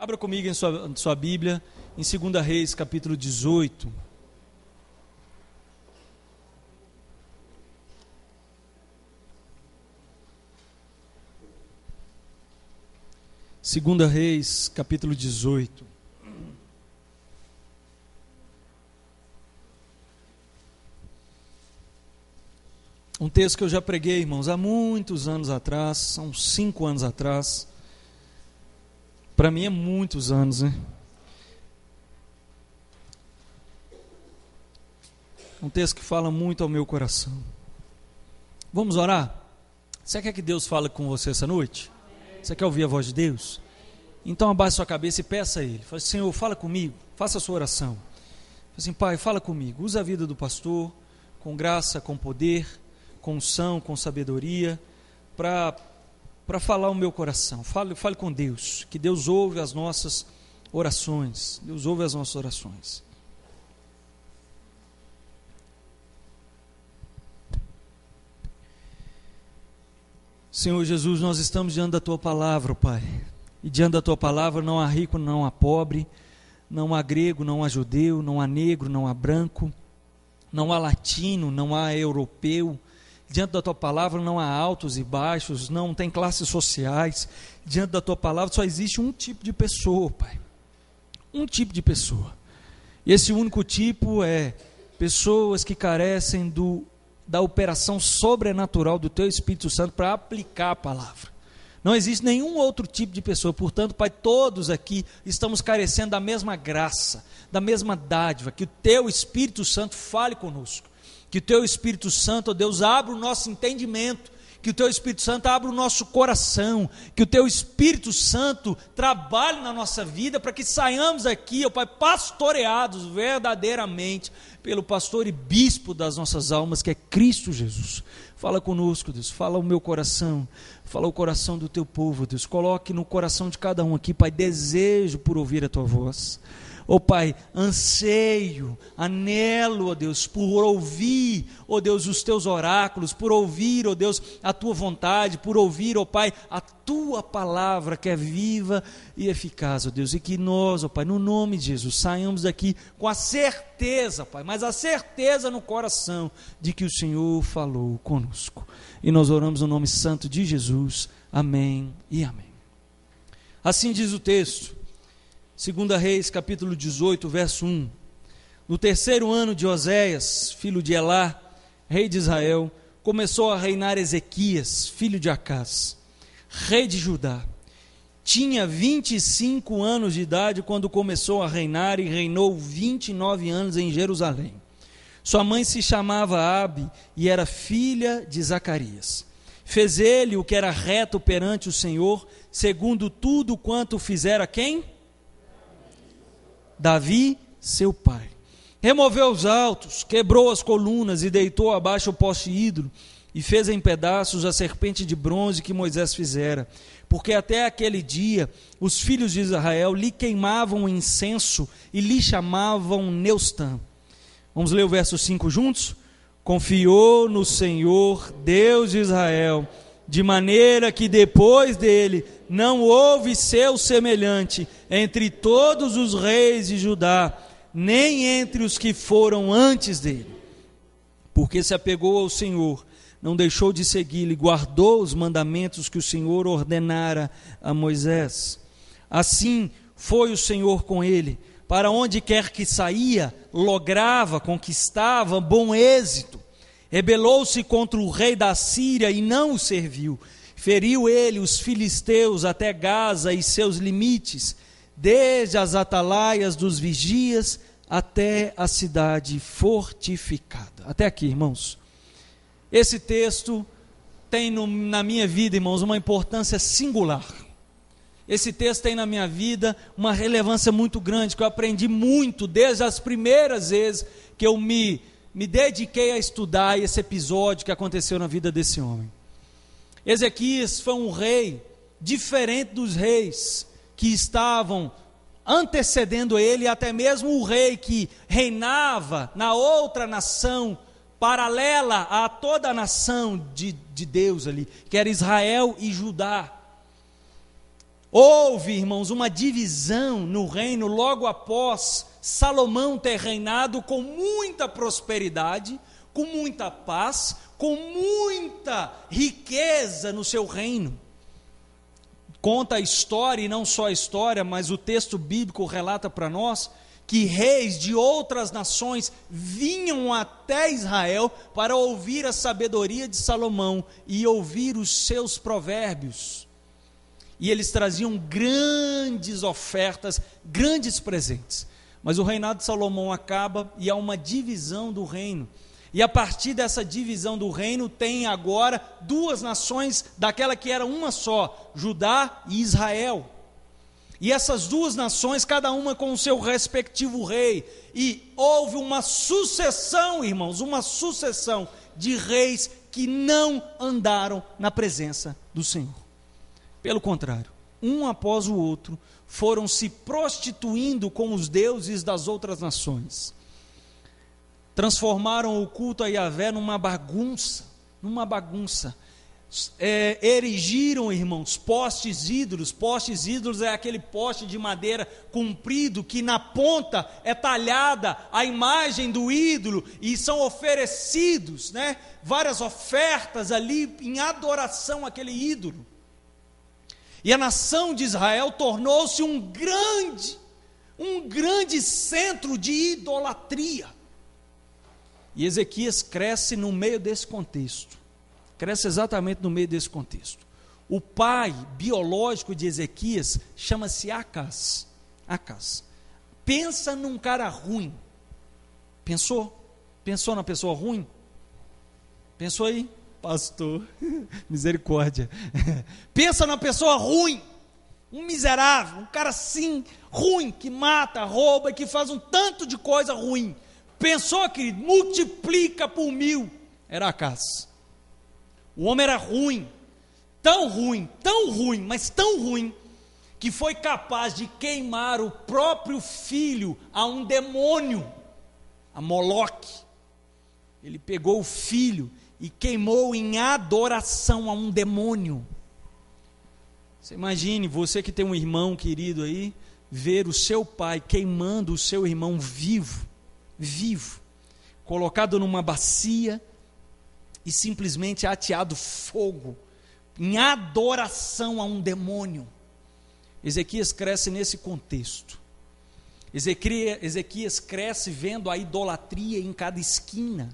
Abra comigo em sua Bíblia, em 2 Reis, capítulo 18. Segunda Reis, capítulo 18. Um texto que eu já preguei, irmãos, há muitos anos atrás, há uns 5 anos atrás. Para mim é muitos anos, né? Um texto que fala muito ao meu coração. Vamos orar? Você quer que Deus fale com você essa noite? Você quer ouvir a voz de Deus? Então abaixe sua cabeça e peça a Ele. Fale, Senhor, fala comigo, faça a sua oração. Fale assim, Pai, fala comigo. Usa a vida do pastor com graça, com poder, com unção, com sabedoria, para falar o meu coração. Fale com Deus, que Deus ouve as nossas orações. Deus ouve as nossas orações. Senhor Jesus, nós estamos diante da Tua palavra, Pai. E diante da Tua palavra não há rico, não há pobre, não há grego, não há judeu, não há negro, não há branco, não há latino, não há europeu. Diante da Tua palavra não há altos e baixos, não tem classes sociais. Diante da Tua palavra só existe um tipo de pessoa, Pai. Um tipo de pessoa. E esse único tipo é pessoas que carecem da operação sobrenatural do Teu Espírito Santo para aplicar a palavra. Não existe nenhum outro tipo de pessoa. Portanto, Pai, todos aqui estamos carecendo da mesma graça, da mesma dádiva, que o Teu Espírito Santo fale conosco. Que o Teu Espírito Santo, ó Deus, abra o nosso entendimento, que o Teu Espírito Santo abra o nosso coração, que o Teu Espírito Santo trabalhe na nossa vida, para que saiamos aqui, ó Pai, pastoreados verdadeiramente pelo pastor e bispo das nossas almas, que é Cristo Jesus. Fala conosco, Deus, fala o meu coração, fala o coração do Teu povo, Deus, coloque no coração de cada um aqui, Pai, desejo por ouvir a Tua voz. Ó Pai, anseio, anelo, ó Deus, por ouvir, ó Deus, os Teus oráculos, por ouvir, ó Deus, a Tua vontade, por ouvir, ó Pai, a Tua palavra que é viva e eficaz, ó Deus, e que nós, ó Pai, no nome de Jesus, saiamos daqui com a certeza, Pai, mas a certeza no coração de que o Senhor falou conosco. E nós oramos no nome santo de Jesus, amém e amém. Assim diz o texto. 2 Reis, capítulo 18, verso 1. No 3º ano de Oséias, filho de Elá, rei de Israel, começou a reinar Ezequias, filho de Acás, rei de Judá. Tinha 25 anos de idade quando começou a reinar e reinou 29 anos em Jerusalém. Sua mãe se chamava Abi e era filha de Zacarias. Fez ele o que era reto perante o Senhor, segundo tudo quanto fizera quem? Davi, seu pai. Removeu os altos, quebrou as colunas e deitou abaixo o poste ídolo e fez em pedaços a serpente de bronze que Moisés fizera, porque até aquele dia os filhos de Israel lhe queimavam incenso e lhe chamavam Neustã. Vamos ler o verso 5 juntos? Confiou no Senhor, Deus de Israel, de maneira que depois dele não houve seu semelhante entre todos os reis de Judá, nem entre os que foram antes dele. Porque se apegou ao Senhor, não deixou de segui-lo e guardou os mandamentos que o Senhor ordenara a Moisés. Assim foi o Senhor com ele, para onde quer que saía, lograva, conquistava bom êxito. Rebelou-se contra o rei da Síria e não o serviu. Feriu ele os filisteus até Gaza e seus limites, desde as atalaias dos vigias até a cidade fortificada. Até aqui, irmãos. Esse texto tem na minha vida, irmãos, uma importância singular. Esse texto tem na minha vida uma relevância muito grande, que eu aprendi muito desde as primeiras vezes que eu me dediquei a estudar esse episódio que aconteceu na vida desse homem. Ezequias foi um rei diferente dos reis que estavam antecedendo ele, até mesmo o rei que reinava na outra nação, paralela a toda a nação de Deus ali, que era Israel e Judá. Houve, irmãos, uma divisão no reino logo após Salomão ter reinado com muita prosperidade, com muita paz, com muita riqueza no seu reino. Conta a história, e não só a história, mas o texto bíblico relata para nós que reis de outras nações vinham até Israel para ouvir a sabedoria de Salomão e ouvir os seus provérbios. E eles traziam grandes ofertas, grandes presentes. Mas o reinado de Salomão acaba e há uma divisão do reino. E a partir dessa divisão do reino, tem agora duas nações, daquela que era uma só, Judá e Israel. E essas duas nações, cada uma com o seu respectivo rei. E houve uma sucessão, irmãos, uma sucessão de reis que não andaram na presença do Senhor. Pelo contrário, um após o outro, foram se prostituindo com os deuses das outras nações. Transformaram o culto a Yahvé numa bagunça. Erigiram, irmãos, postes ídolos é aquele poste de madeira comprido que na ponta é talhada a imagem do ídolo e são oferecidos, várias ofertas ali em adoração àquele ídolo. E a nação de Israel tornou-se um grande centro de idolatria. E Ezequias cresce no meio desse contexto. Cresce exatamente no meio desse contexto. O pai biológico de Ezequias chama-se Acaz. Pensa num cara ruim. Pensou? Pensou na pessoa ruim? Pensou aí? Pastor, misericórdia. Pensa na pessoa ruim, um miserável, um cara assim, ruim, que mata, rouba, que faz um tanto de coisa ruim. Pensou, querido, multiplica por 1000. Era Acaz. O homem era ruim, mas tão ruim, que foi capaz de queimar o próprio filho a um demônio, a Moloque. Ele pegou o filho e queimou em adoração a um demônio. Você imagine, você que tem um irmão querido aí, ver o seu pai queimando o seu irmão vivo, colocado numa bacia e simplesmente ateado fogo, em adoração a um demônio. Ezequias cresce nesse contexto. Ezequias cresce vendo a idolatria em cada esquina.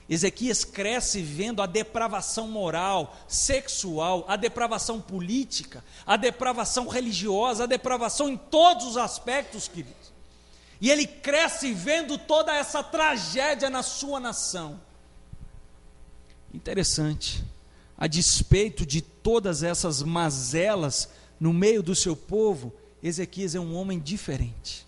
Ezequias cresce vendo a depravação moral, sexual, a depravação política, a depravação religiosa, a depravação em todos os aspectos, queridos. E ele cresce vendo toda essa tragédia na sua nação. Interessante, a despeito de todas essas mazelas no meio do seu povo, Ezequias é um homem diferente.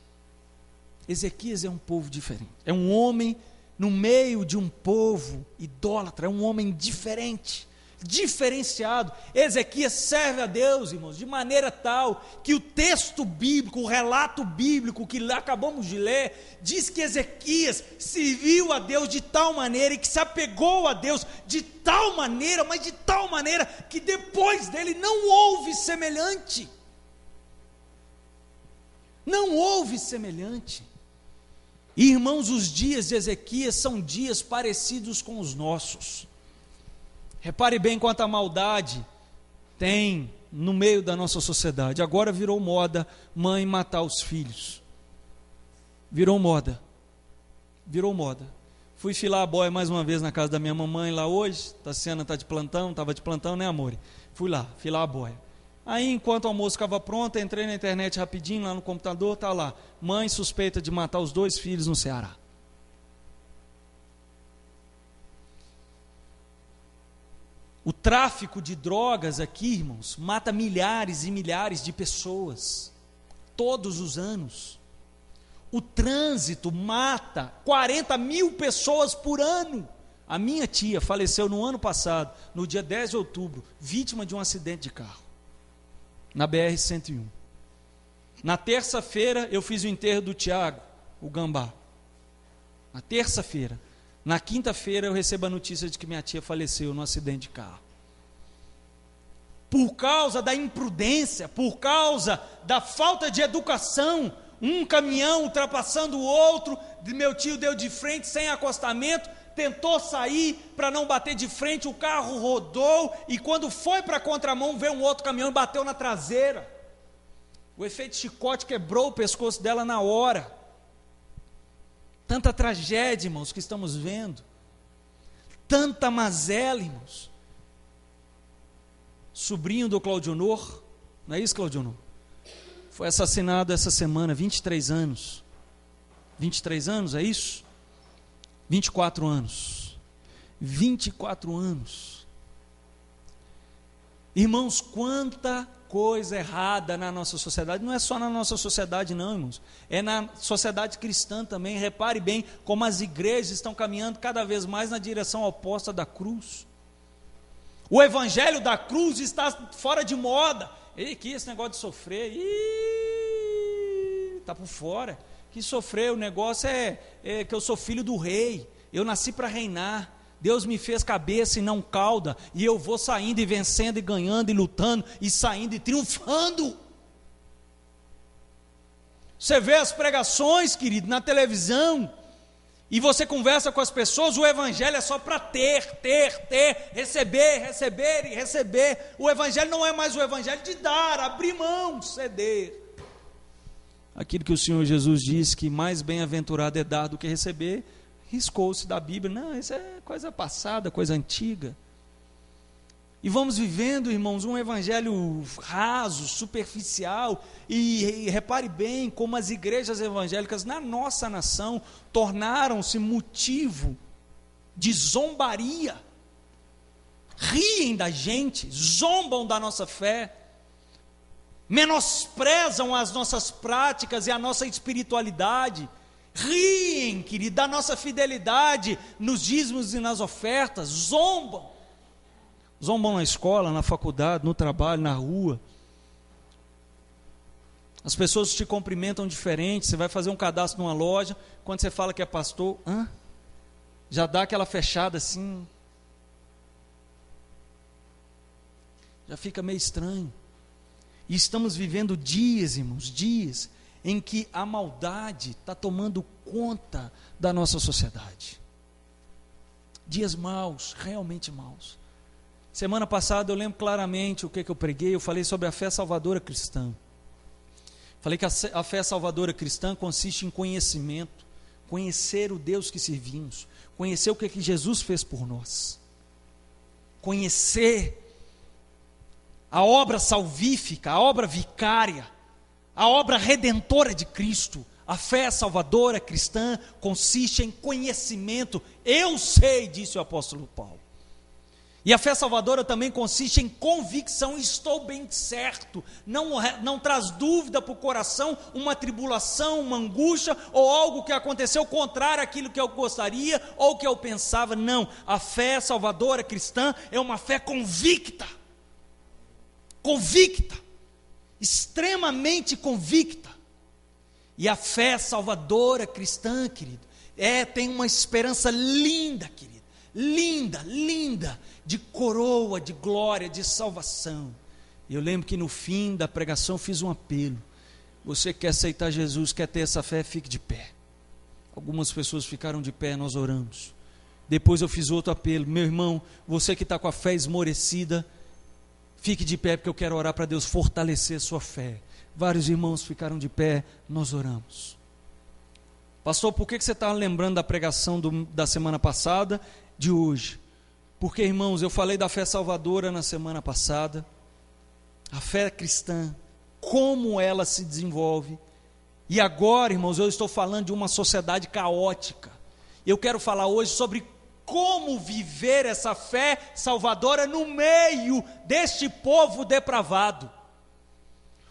Ezequias é um povo diferente, é um homem no meio de um povo idólatra, é um homem diferente, diferenciado. Ezequias serve a Deus, irmãos, de maneira tal que o texto bíblico, o relato bíblico que acabamos de ler, diz que Ezequias serviu a Deus de tal maneira e que se apegou a Deus de tal maneira, mas de tal maneira que depois dele não houve semelhante. Não houve semelhante. Irmãos, os dias de Ezequias são dias parecidos com os nossos. Repare bem quanta maldade tem no meio da nossa sociedade. Agora virou moda mãe matar os filhos. Virou moda. Fui filar a boia mais uma vez na casa da minha mamãe lá hoje. Tassiana está de plantão, estava de plantão, né, amor? Fui lá, filar a boia. Aí, enquanto o almoço ficava pronto, entrei na internet rapidinho, lá no computador, está lá, mãe suspeita de matar os 2 filhos no Ceará. O tráfico de drogas aqui, irmãos, mata milhares e milhares de pessoas, todos os anos. O trânsito mata 40.000 pessoas por ano. A minha tia faleceu no ano passado, no dia 10 de outubro, vítima de um acidente de carro, na BR-101. Na terça-feira eu fiz o enterro do Tiago, o Gambá. Na terça-feira. Na quinta-feira eu recebo a notícia de que minha tia faleceu num acidente de carro. por causa da imprudência, por causa da falta de educação, um caminhão ultrapassando o outro, meu tio deu de frente sem acostamento, tentou sair para não bater de frente, o carro rodou, e quando foi para a contramão, veio um outro caminhão e bateu na traseira. O efeito chicote quebrou o pescoço dela na hora. Tanta tragédia, irmãos, que estamos vendo. Tanta mazela, irmãos. Sobrinho do Claudionor, não é isso, Claudionor? Foi assassinado essa semana, 23 anos. 23 anos, é isso? 24 anos. 24 anos. Irmãos, quanta coisa errada na nossa sociedade. Não é só na nossa sociedade não, irmãos. É na sociedade cristã também. Repare bem como as igrejas estão caminhando cada vez mais na direção oposta da cruz. O evangelho da cruz está fora de moda. Ei, que esse negócio de sofrer, está por fora. Que sofrer, o negócio é que eu sou filho do rei, eu nasci para reinar, Deus me fez cabeça e não cauda, e eu vou saindo e vencendo e ganhando e lutando, e saindo e triunfando. Você vê as pregações, querido, na televisão, e você conversa com as pessoas, o evangelho é só para ter, receber e receber. O evangelho não é mais o evangelho de dar, abrir mão, ceder. Aquilo que o Senhor Jesus disse, que mais bem-aventurado é dar do que receber, riscou-se da Bíblia. Não, isso é coisa passada, coisa antiga. E vamos vivendo, irmãos, um evangelho raso, superficial, e repare bem como as igrejas evangélicas na nossa nação tornaram-se motivo de zombaria, riem da gente, zombam da nossa fé, menosprezam as nossas práticas e a nossa espiritualidade, riem, querido, da nossa fidelidade nos dízimos e nas ofertas, zombam na escola, na faculdade, no trabalho, na rua. As pessoas te cumprimentam diferente. Você vai fazer um cadastro numa loja, quando você fala que é pastor, já dá aquela fechada assim, já fica meio estranho. E estamos vivendo dias, irmãos, dias em que a maldade está tomando conta da nossa sociedade. Dias maus, realmente maus. Semana passada eu lembro claramente o que eu preguei. Eu falei sobre a fé salvadora cristã. Falei que a fé salvadora cristã consiste em conhecimento, conhecer o Deus que servimos, conhecer o que Jesus fez por nós, conhecer a obra salvífica, a obra vicária, a obra redentora de Cristo. A fé salvadora cristã consiste em conhecimento. Eu sei, disse o apóstolo Paulo. E a fé salvadora também consiste em convicção. Estou bem certo, não traz dúvida para o coração, uma tribulação, uma angústia, ou algo que aconteceu contrário àquilo que eu gostaria, ou que eu pensava. Não, a fé salvadora cristã é uma fé convicta, extremamente convicta. E a fé salvadora cristã, querido, tem uma esperança linda, querido, linda, de coroa, de glória, de salvação. Eu lembro que no fim da pregação fiz um apelo. Você quer aceitar Jesus, quer ter essa fé, fique de pé. Algumas pessoas ficaram de pé, nós oramos. Depois eu fiz outro apelo. Meu irmão, você que está com a fé esmorecida, fique de pé, porque eu quero orar para Deus fortalecer sua fé. Vários irmãos ficaram de pé, nós oramos. Pastor, por que você está lembrando da pregação da semana passada, de hoje? Porque, irmãos, eu falei da fé salvadora na semana passada, a fé cristã, como ela se desenvolve. E agora, irmãos, eu estou falando de uma sociedade caótica. Eu quero falar hoje sobre como viver essa fé salvadora no meio deste povo depravado.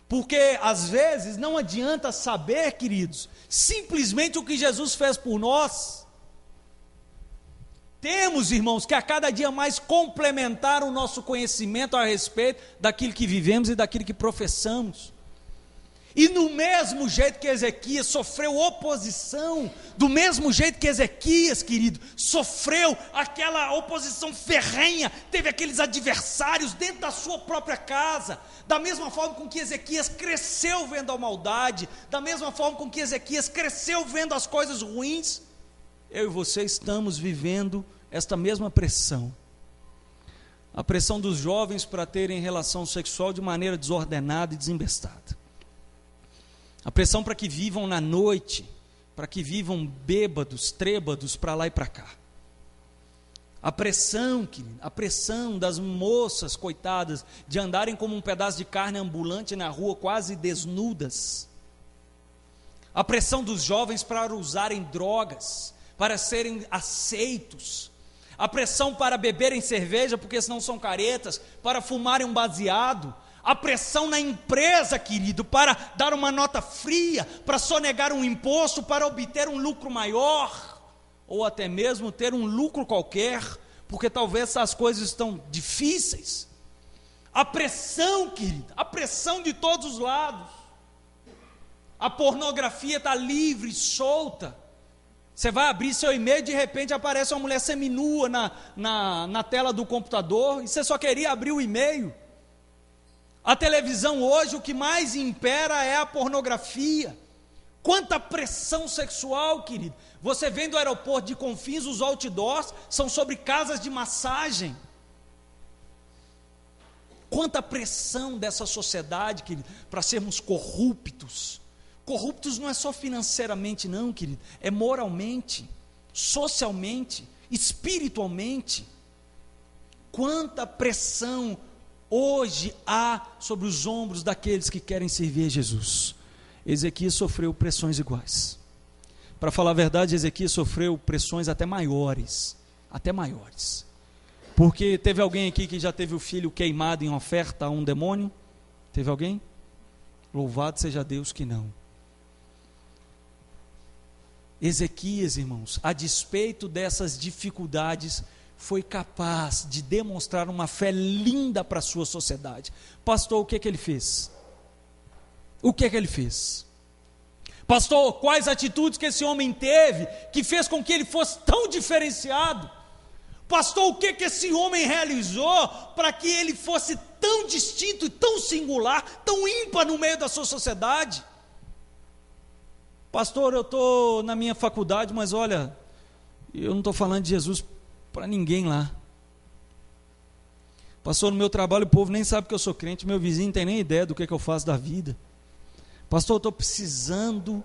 Porque às vezes não adianta saber, queridos, simplesmente o que Jesus fez por nós. Temos, irmãos, que a cada dia mais complementar o nosso conhecimento a respeito daquilo que vivemos e daquilo que professamos. E no mesmo jeito que Ezequias sofreu oposição, do mesmo jeito que Ezequias, querido, sofreu aquela oposição ferrenha, teve aqueles adversários dentro da sua própria casa, da mesma forma com que Ezequias cresceu vendo a maldade, da mesma forma com que Ezequias cresceu vendo as coisas ruins, eu e você estamos vivendo esta mesma pressão. A pressão dos jovens para terem relação sexual de maneira desordenada e desembestada. A pressão para que vivam na noite, para que vivam bêbados, trêbados, para lá e para cá. A pressão, querido, a pressão das moças, coitadas, de andarem como um pedaço de carne ambulante na rua, quase desnudas. A pressão dos jovens para usarem drogas, para serem aceitos. A pressão para beberem cerveja, porque senão são caretas, para fumarem um baseado. A pressão na empresa, querido, para dar uma nota fria, para sonegar um imposto, para obter um lucro maior, ou até mesmo ter um lucro qualquer, porque talvez essas coisas estão difíceis. A pressão, querido, a pressão de todos os lados. A pornografia está livre, solta. Você vai abrir seu e-mail e de repente aparece uma mulher seminua na tela do computador, e você só queria abrir o e-mail. A televisão hoje, o que mais impera é a pornografia. Quanta pressão sexual, querido. Você vem do aeroporto de Confins, os outdoors são sobre casas de massagem. Quanta pressão dessa sociedade, querido, para sermos corruptos. Corruptos não é só financeiramente não, querido, é moralmente, socialmente, espiritualmente. Quanta pressão hoje há sobre os ombros daqueles que querem servir a Jesus. Ezequias sofreu pressões iguais. Para falar a verdade, Ezequias sofreu pressões até maiores. Porque teve alguém aqui que já teve o filho queimado em oferta a um demônio? Teve alguém? Louvado seja Deus que não. Ezequias, irmãos, a despeito dessas dificuldades, foi capaz de demonstrar uma fé linda para a sua sociedade. Pastor, o que ele fez? O que ele fez? Pastor, quais atitudes que esse homem teve, que fez com que ele fosse tão diferenciado? Pastor, o que esse homem realizou, para que ele fosse tão distinto, tão singular, tão ímpar no meio da sua sociedade? Pastor, eu estou na minha faculdade, mas olha, eu não estou falando de Jesus para ninguém lá. Pastor, no meu trabalho o povo nem sabe que eu sou crente, meu vizinho não tem nem ideia do que eu faço da vida. Pastor, eu estou precisando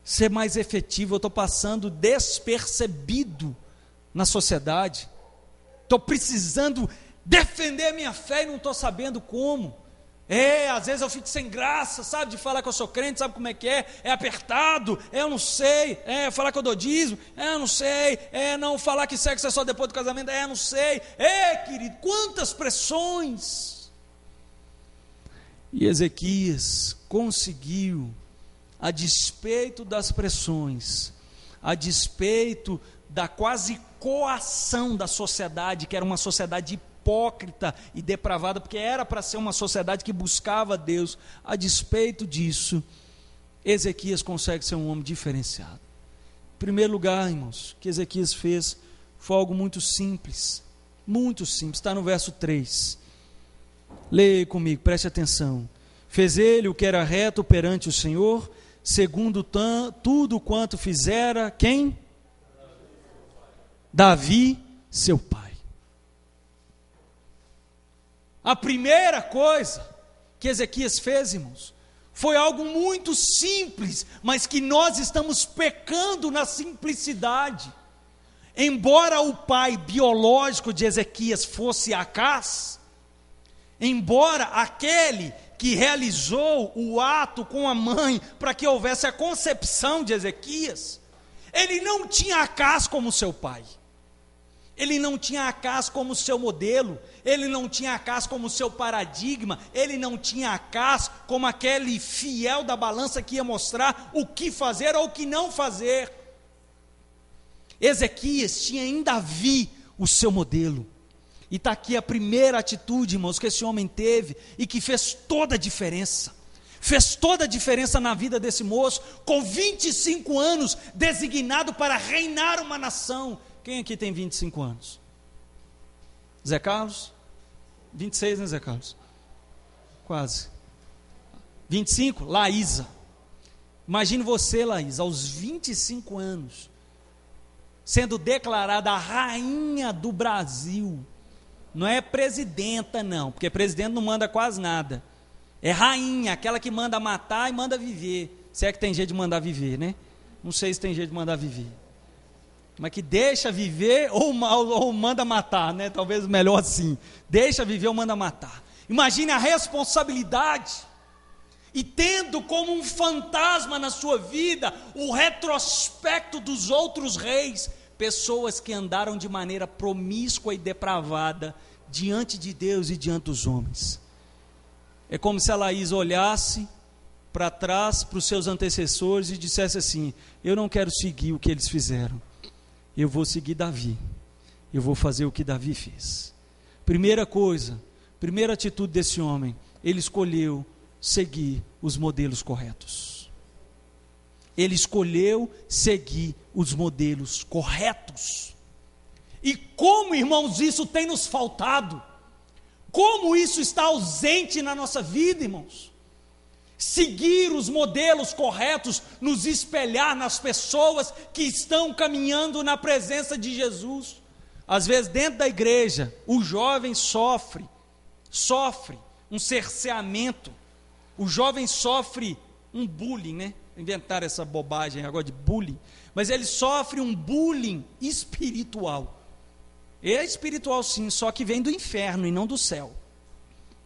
ser mais efetivo, eu estou passando despercebido na sociedade, estou precisando defender a minha fé e não estou sabendo como. Às vezes eu fico sem graça, sabe, de falar que eu sou crente, sabe como é que é apertado, eu não sei, falar que eu dou dízimo, eu não sei, não falar que sexo é só depois do casamento, eu não sei, querido, quantas pressões. E Ezequias conseguiu, a despeito das pressões, a despeito da quase coação da sociedade, que era uma sociedade hipócrita e depravada, porque era para ser uma sociedade que buscava Deus, a despeito disso, Ezequias consegue ser um homem diferenciado. Em primeiro lugar, irmãos, o que Ezequias fez foi algo muito simples, está no verso 3, leia comigo, preste atenção. Fez ele o que era reto perante o Senhor, segundo tudo quanto fizera, quem? Davi, seu pai. A primeira coisa que Ezequias fez, irmãos, foi algo muito simples, mas que nós estamos pecando na simplicidade. Embora o pai biológico de Ezequias fosse Acás, embora aquele que realizou o ato com a mãe para que houvesse a concepção de Ezequias, ele não tinha Acás como seu pai. Ele não tinha Acás como seu modelo, ele não tinha Acás como seu paradigma, ele não tinha Acás como aquele fiel da balança que ia mostrar o que fazer ou o que não fazer. Ezequias tinha em Davi o seu modelo. E está aqui a primeira atitude, irmãos, que esse homem teve e que fez toda a diferença. fez toda a diferença na vida desse moço, com 25 anos, designado para reinar uma nação. Quem aqui tem 25 anos? Zé Carlos? 26, né, Zé Carlos? Quase. 25? Laísa. Imagine você, Laísa, aos 25 anos, sendo declarada a rainha do Brasil. Não é presidenta, não, porque presidente não manda quase nada. É rainha, aquela que manda matar e manda viver. Se é que tem jeito de mandar viver, né? Não sei se tem jeito de mandar viver. Mas que deixa viver ou manda matar, né? Talvez melhor assim. Deixa viver ou manda matar. Imagine a responsabilidade. E tendo como um fantasma na sua vida o retrospecto dos outros reis, pessoas que andaram de maneira promíscua e depravada diante de Deus e diante dos homens. É como se a Laís olhasse para trás, para os seus antecessores e dissesse assim: eu não quero seguir o que eles fizeram, eu vou seguir Davi, eu vou fazer o que Davi fez. Primeira coisa, primeira atitude desse homem, ele escolheu seguir os modelos corretos. Ele escolheu seguir os modelos corretos. E como, irmãos, isso tem nos faltado? Como isso está ausente na nossa vida, irmãos? Seguir os modelos corretos, nos espelhar nas pessoas que estão caminhando na presença de Jesus. Às vezes dentro da igreja, o jovem sofre um cerceamento, o jovem sofre um bullying, né? Inventaram essa bobagem agora de bullying, mas ele sofre um bullying espiritual. É espiritual sim, só que vem do inferno e não do céu.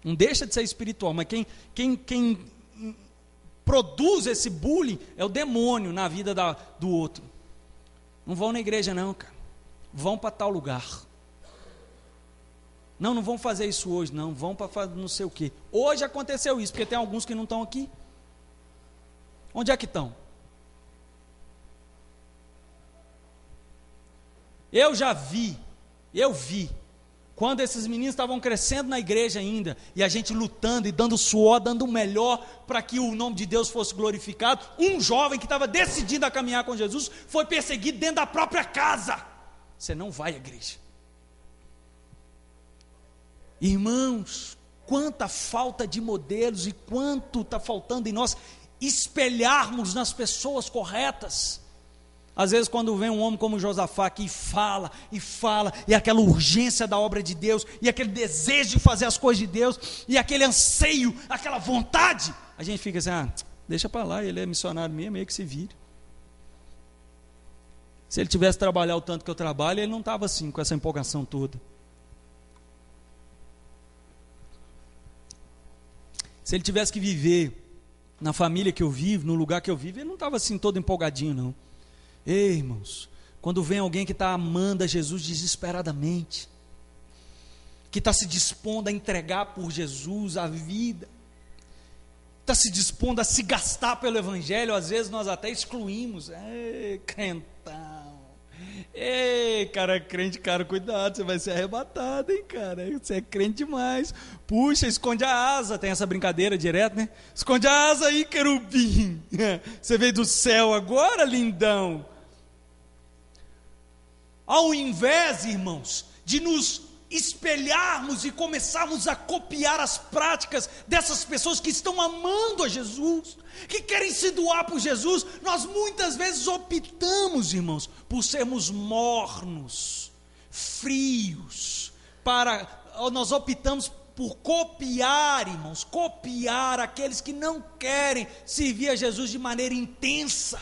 Não deixa de ser espiritual, mas quem produz esse bullying é o demônio na vida do outro. Não vão na igreja não, cara. Vão para tal lugar. Não vão fazer isso hoje, não. Vão para não sei o quê. Hoje aconteceu isso, porque tem alguns que não estão aqui. Onde é que estão? Eu vi, quando esses meninos estavam crescendo na igreja ainda, e a gente lutando e dando suor, dando o melhor para que o nome de Deus fosse glorificado, um jovem que estava decidido a caminhar com Jesus, foi perseguido dentro da própria casa. Você não vai à igreja. Irmãos, quanta falta de modelos e quanto está faltando em nós espelharmos nas pessoas corretas. Às vezes quando vem um homem como Josafá que fala, e aquela urgência da obra de Deus, e aquele desejo de fazer as coisas de Deus, e aquele anseio, aquela vontade, a gente fica assim, deixa para lá, ele é missionário mesmo, meio que se vira. Se ele tivesse trabalhado o tanto que eu trabalho, ele não estava assim, com essa empolgação toda. Se ele tivesse que viver na família que eu vivo, no lugar que eu vivo, ele não estava assim todo empolgadinho não. Ei, irmãos, quando vem alguém que está amando a Jesus desesperadamente, que está se dispondo a entregar por Jesus a vida, está se dispondo a se gastar pelo Evangelho, às vezes nós até excluímos. Ei, crentão, ei, cara crente, cara, cuidado, você vai ser arrebatado, hein, cara, você é crente demais, puxa, esconde a asa, tem essa brincadeira direto, né? Esconde a asa aí, querubim, você veio do céu agora, lindão. Ao invés, irmãos, de nos espelharmos e começarmos a copiar as práticas dessas pessoas que estão amando a Jesus, que querem se doar por Jesus, nós muitas vezes optamos, irmãos, por sermos mornos, frios, nós optamos por copiar, irmãos, copiar aqueles que não querem servir a Jesus de maneira intensa.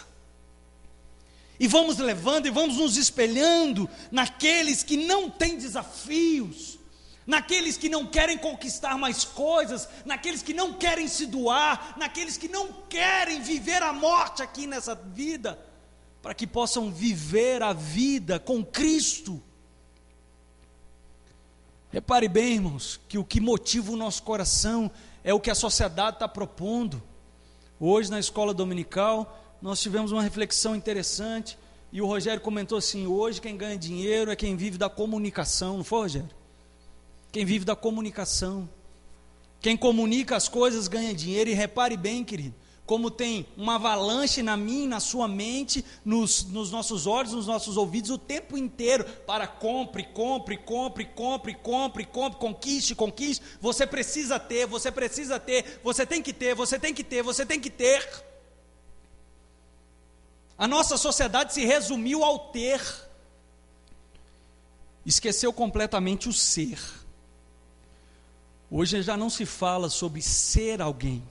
E vamos levando e vamos nos espelhando naqueles que não têm desafios, naqueles que não querem conquistar mais coisas, naqueles que não querem se doar, naqueles que não querem viver a morte aqui nessa vida, para que possam viver a vida com Cristo. Repare bem, irmãos, que o que motiva o nosso coração é o que a sociedade está propondo. Hoje na escola dominical nós tivemos uma reflexão interessante, e o Rogério comentou assim, hoje quem ganha dinheiro é quem vive da comunicação, não foi, Rogério? Quem vive da comunicação, Quem comunica as coisas ganha dinheiro. E repare bem, querido, como tem uma avalanche na minha, na sua mente, nos nossos olhos, nos nossos ouvidos, o tempo inteiro, para compre, conquiste, você precisa ter, você tem que ter. A nossa sociedade se resumiu ao ter, esqueceu completamente o ser. Hoje já não se fala sobre ser alguém,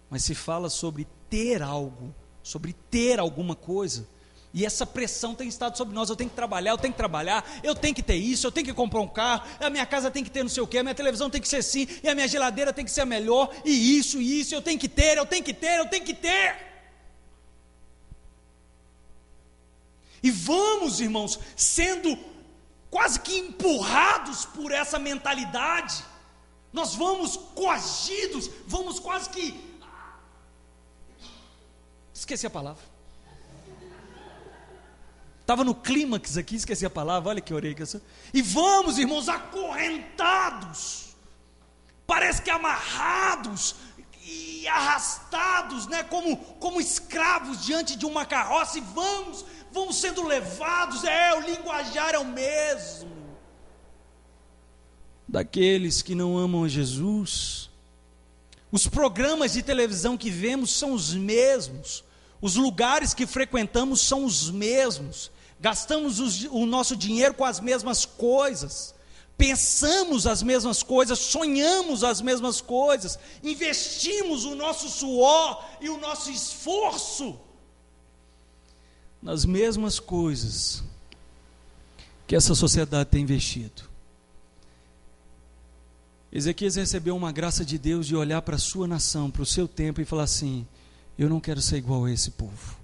mas se fala sobre ter algo, sobre ter alguma coisa. E essa pressão tem estado sobre nós. Eu tenho que trabalhar, eu tenho que ter isso, eu tenho que comprar um carro, a minha casa tem que ter não sei o que, a minha televisão tem que ser assim, e a minha geladeira tem que ser a melhor, e isso, eu tenho que ter. E vamos, irmãos, sendo quase que empurrados por essa mentalidade. Nós vamos coagidos, vamos quase que... Esqueci a palavra. Estava no clímax aqui, esqueci a palavra, olha que orei que eu sou. E vamos, irmãos, acorrentados, parece que amarrados e arrastados, né, como escravos diante de uma carroça, e vamos sendo levados, o linguajar é o mesmo, daqueles que não amam a Jesus. Os programas de televisão que vemos são os mesmos, os lugares que frequentamos são os mesmos, gastamos o nosso dinheiro com as mesmas coisas, pensamos as mesmas coisas, sonhamos as mesmas coisas, investimos o nosso suor e o nosso esforço nas mesmas coisas que essa sociedade tem investido. Ezequias recebeu uma graça de Deus de olhar para a sua nação, para o seu tempo e falar assim: eu não quero ser igual a esse povo.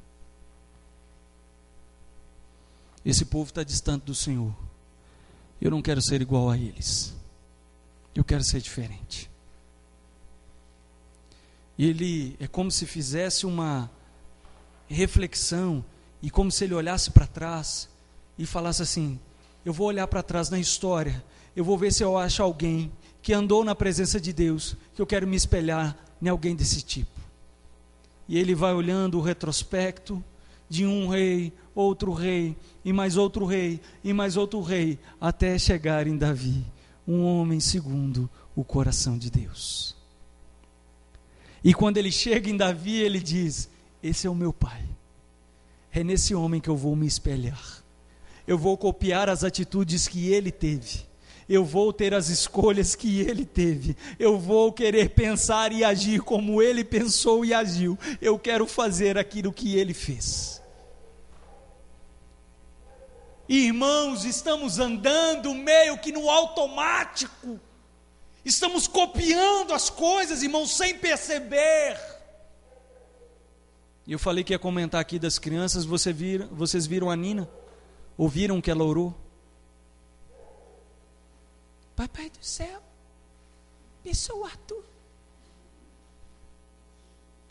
Esse povo está distante do Senhor. Eu não quero ser igual a eles. Eu quero ser diferente. E ele é como se fizesse uma reflexão, e como se ele olhasse para trás e falasse assim: eu vou olhar para trás na história, eu vou ver se eu acho alguém que andou na presença de Deus, que eu quero me espelhar em alguém desse tipo. E ele vai olhando o retrospecto de um rei, outro rei, e mais outro rei, e mais outro rei, até chegar em Davi, um homem segundo o coração de Deus. E quando ele chega em Davi, ele diz: esse é o meu pai, é nesse homem que eu vou me espelhar, eu vou copiar as atitudes que ele teve, eu vou ter as escolhas que ele teve, eu vou querer pensar e agir como ele pensou e agiu, eu quero fazer aquilo que ele fez. Irmãos, estamos andando meio que no automático, estamos copiando as coisas, irmãos, sem perceber. E eu falei que ia comentar aqui das crianças, vocês viram a Nina? Ouviram que ela orou? Papai do céu, abençoa o Arthur.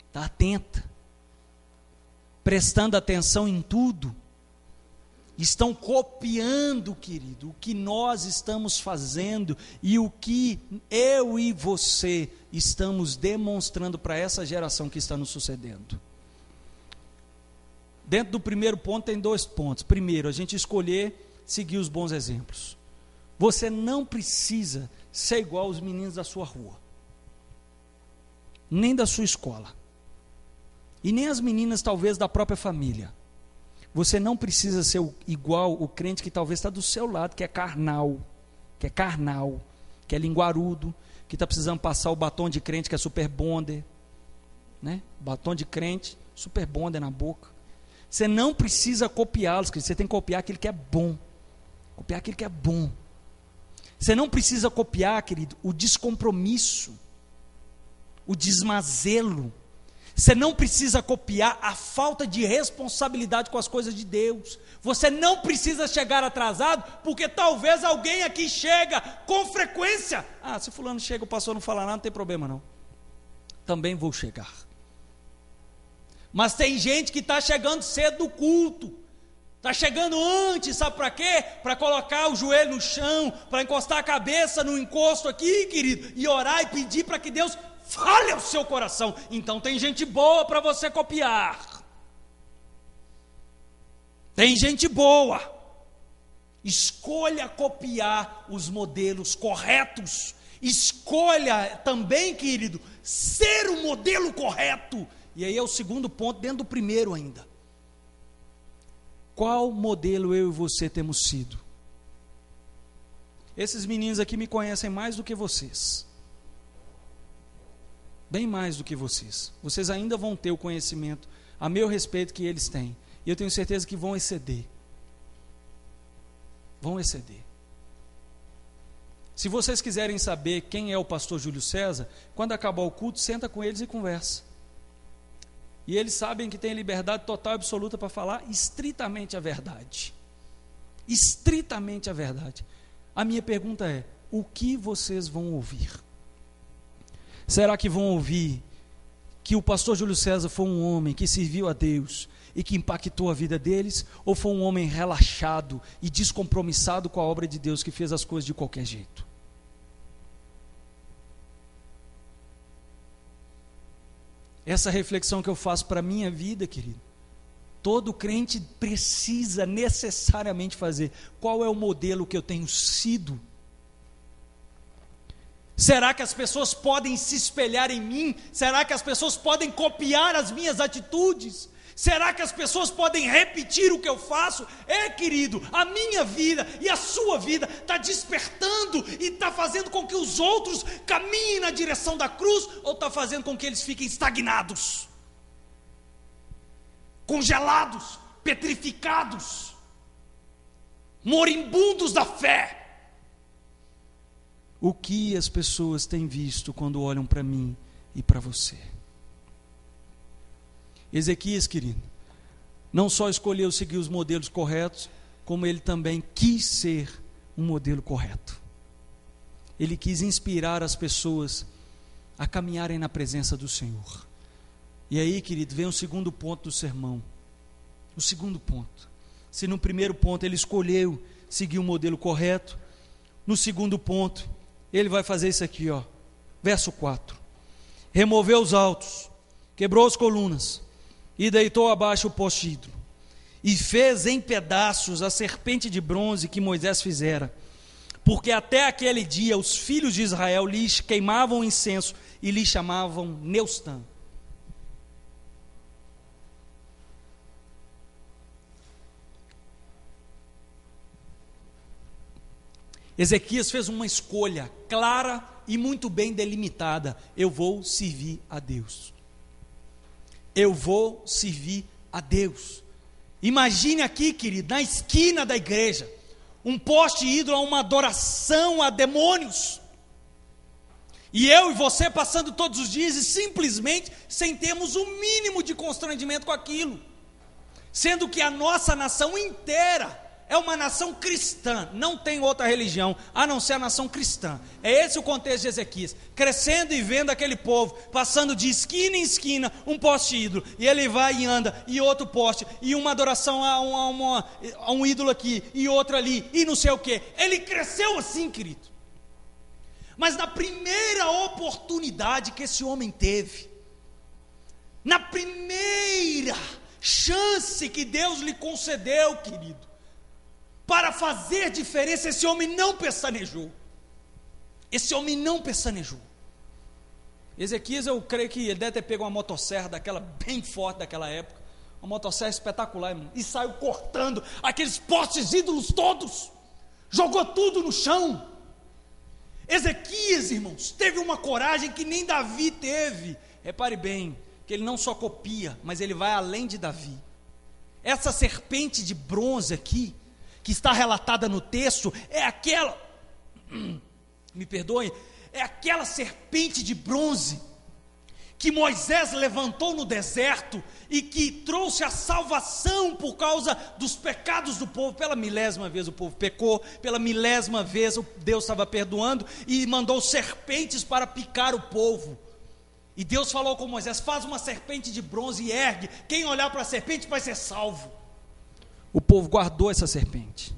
Está atenta, prestando atenção em tudo. Estão copiando, querido, o que nós estamos fazendo e o que eu e você estamos demonstrando para essa geração que está nos sucedendo. Dentro do primeiro ponto tem 2 pontos. Primeiro, a gente escolher seguir os bons exemplos. Você não precisa ser igual aos meninos da sua rua, nem da sua escola, e nem as meninas talvez da própria família. Você não precisa ser igual o crente que talvez está do seu lado, que é carnal, que é linguarudo, que está precisando passar o batom de crente, que é super bonder, né? Batom de crente, super bonder na boca. Você não precisa copiá-los, você tem que copiar aquilo que é bom. Copiar aquilo que é bom. Você não precisa copiar, querido, o descompromisso, o desmazelo. Você não precisa copiar a falta de responsabilidade com as coisas de Deus. Você não precisa chegar atrasado, porque talvez alguém aqui chega com frequência. Ah, se fulano chega, o pastor não fala nada, não tem problema não. Também vou chegar. Mas tem gente que está chegando cedo no culto, Está chegando antes, sabe para quê? Para colocar o joelho no chão, para encostar a cabeça no encosto aqui, querido, e orar e pedir para que Deus fale ao seu coração. Então tem gente boa para você copiar. Tem gente boa. Escolha copiar os modelos corretos. Escolha também, querido, ser o modelo correto. E aí é o segundo ponto, dentro do primeiro ainda. Qual modelo eu e você temos sido? Esses meninos aqui me conhecem mais do que vocês. Bem mais do que vocês. Vocês ainda vão ter o conhecimento a meu respeito que eles têm. E eu tenho certeza que vão exceder. Vão exceder. Se vocês quiserem saber quem é o pastor Júlio César, quando acabar o culto, senta com eles e conversa. E eles sabem que tem liberdade total e absoluta para falar estritamente a verdade. Estritamente a verdade. A minha pergunta é: o que vocês vão ouvir? Será que vão ouvir que o pastor Júlio César foi um homem que serviu a Deus e que impactou a vida deles? Ou foi um homem relaxado e descompromissado com a obra de Deus, que fez as coisas de qualquer jeito? Essa reflexão que eu faço para a minha vida, querido, todo crente precisa necessariamente fazer. Qual é o modelo que eu tenho sido? Será que as pessoas podem se espelhar em mim? Será que as pessoas podem copiar as minhas atitudes? Será que as pessoas podem repetir o que eu faço? Querido, a minha vida e a sua vida está despertando e está fazendo com que os outros caminhem na direção da cruz, ou está fazendo com que eles fiquem estagnados, congelados, petrificados, moribundos da fé? O que as pessoas têm visto quando olham para mim e para você? Ezequias, querido, não só escolheu seguir os modelos corretos, como ele também quis ser um modelo correto. Ele quis inspirar as pessoas a caminharem na presença do Senhor. E aí, querido, vem o segundo ponto do sermão. O segundo ponto. Se no primeiro ponto ele escolheu seguir o modelo correto, no segundo ponto ele vai fazer isso aqui, ó. Verso 4. Removeu os altos, quebrou as colunas e deitou abaixo o poste ídolo, e fez em pedaços a serpente de bronze que Moisés fizera, porque até aquele dia os filhos de Israel lhes queimavam incenso e lhe chamavam Neustã. Ezequias fez uma escolha clara e muito bem delimitada: eu vou servir a Deus. Eu vou servir a Deus. Imagine aqui, querido, na esquina da igreja, um poste ídolo, uma adoração a demônios. E eu e você passando todos os dias e simplesmente sem termos o mínimo de constrangimento com aquilo. Sendo que a nossa nação inteira é uma nação cristã, não tem outra religião a não ser a nação cristã. É esse o contexto de Ezequias, crescendo e vendo aquele povo, passando de esquina em esquina, um poste ídolo, e ele vai e anda, e outro poste, e uma adoração a um ídolo aqui, e outro ali, e não sei o que. Ele cresceu assim, querido. Mas na primeira oportunidade que esse homem teve, na primeira chance que Deus lhe concedeu, querido, para fazer diferença, esse homem não pestanejou. Esse homem não pestanejou. Ezequias, eu creio que ele deve ter pego uma motosserra daquela bem forte daquela época, uma motosserra espetacular, irmão, e saiu cortando aqueles postes ídolos todos, jogou tudo no chão. Ezequias, irmãos, teve uma coragem que nem Davi teve. Repare bem, que ele não só copia, mas ele vai além de Davi. Essa serpente de bronze aqui, que está relatada no texto, é aquela, me perdoem, é aquela serpente de bronze que Moisés levantou no deserto e que trouxe a salvação por causa dos pecados do povo. Pela milésima vez o povo pecou, pela milésima vez Deus estava perdoando e mandou serpentes para picar o povo. E Deus falou com Moisés: faz uma serpente de bronze e ergue, quem olhar para a serpente vai ser salvo. O povo guardou essa serpente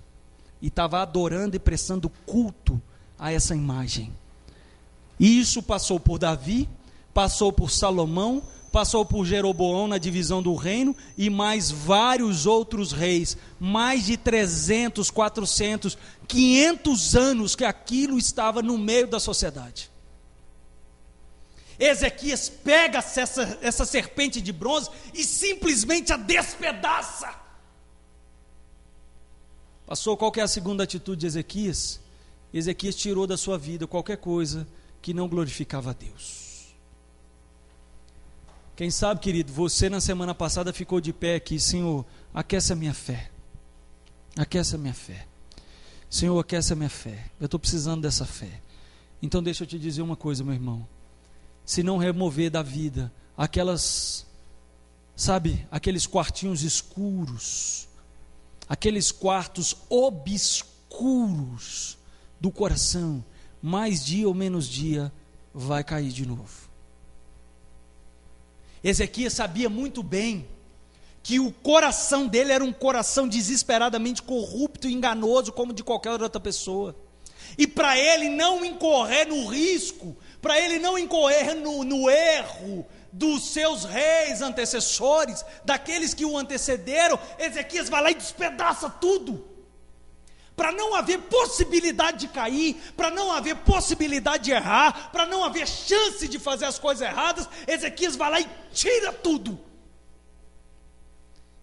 e estava adorando e prestando culto a essa imagem. E isso passou por Davi, passou por Salomão, passou por Jeroboão na divisão do reino e mais vários outros reis, mais de 300, 400, 500 anos que aquilo estava no meio da sociedade. Ezequias pega essa serpente de bronze e simplesmente a despedaça. Passou, qual que é a segunda atitude de Ezequias? Ezequias tirou da sua vida qualquer coisa que não glorificava a Deus. Quem sabe, querido, você na semana passada ficou de pé aqui: Senhor, aquece a minha fé, aquece a minha fé, Senhor, aquece a minha fé, eu estou precisando dessa fé. Então deixa eu te dizer uma coisa, meu irmão, se não remover da vida aquelas, sabe, aqueles quartinhos escuros, aqueles quartos obscuros do coração, mais dia ou menos dia vai cair de novo. Ezequias sabia muito bem que o coração dele era um coração desesperadamente corrupto e enganoso, como de qualquer outra pessoa. E para ele não incorrer no risco, para ele não incorrer no erro dos seus reis antecessores, daqueles que o antecederam, Ezequias vai lá e despedaça tudo. Para não haver possibilidade de cair, para não haver possibilidade de errar, para não haver chance de fazer as coisas erradas, Ezequias vai lá e tira tudo.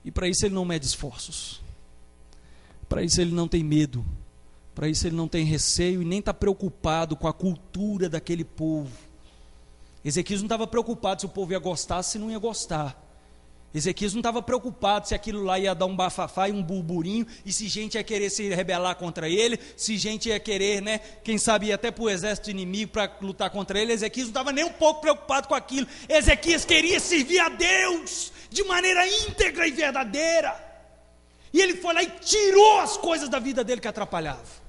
E para isso ele não mede esforços, para isso ele não tem medo, para isso ele não tem receio e nem está preocupado com a cultura daquele povo. Ezequias não estava preocupado se o povo ia gostar, se não ia gostar. Ezequias não estava preocupado se aquilo lá ia dar um bafafá e um burburinho, e se gente ia querer se rebelar contra ele, se gente ia querer, quem sabe ir até para o exército inimigo para lutar contra ele. Ezequias não estava nem um pouco preocupado com aquilo. Ezequias queria servir a Deus de maneira íntegra e verdadeira, e ele foi lá e tirou as coisas da vida dele que atrapalhavam.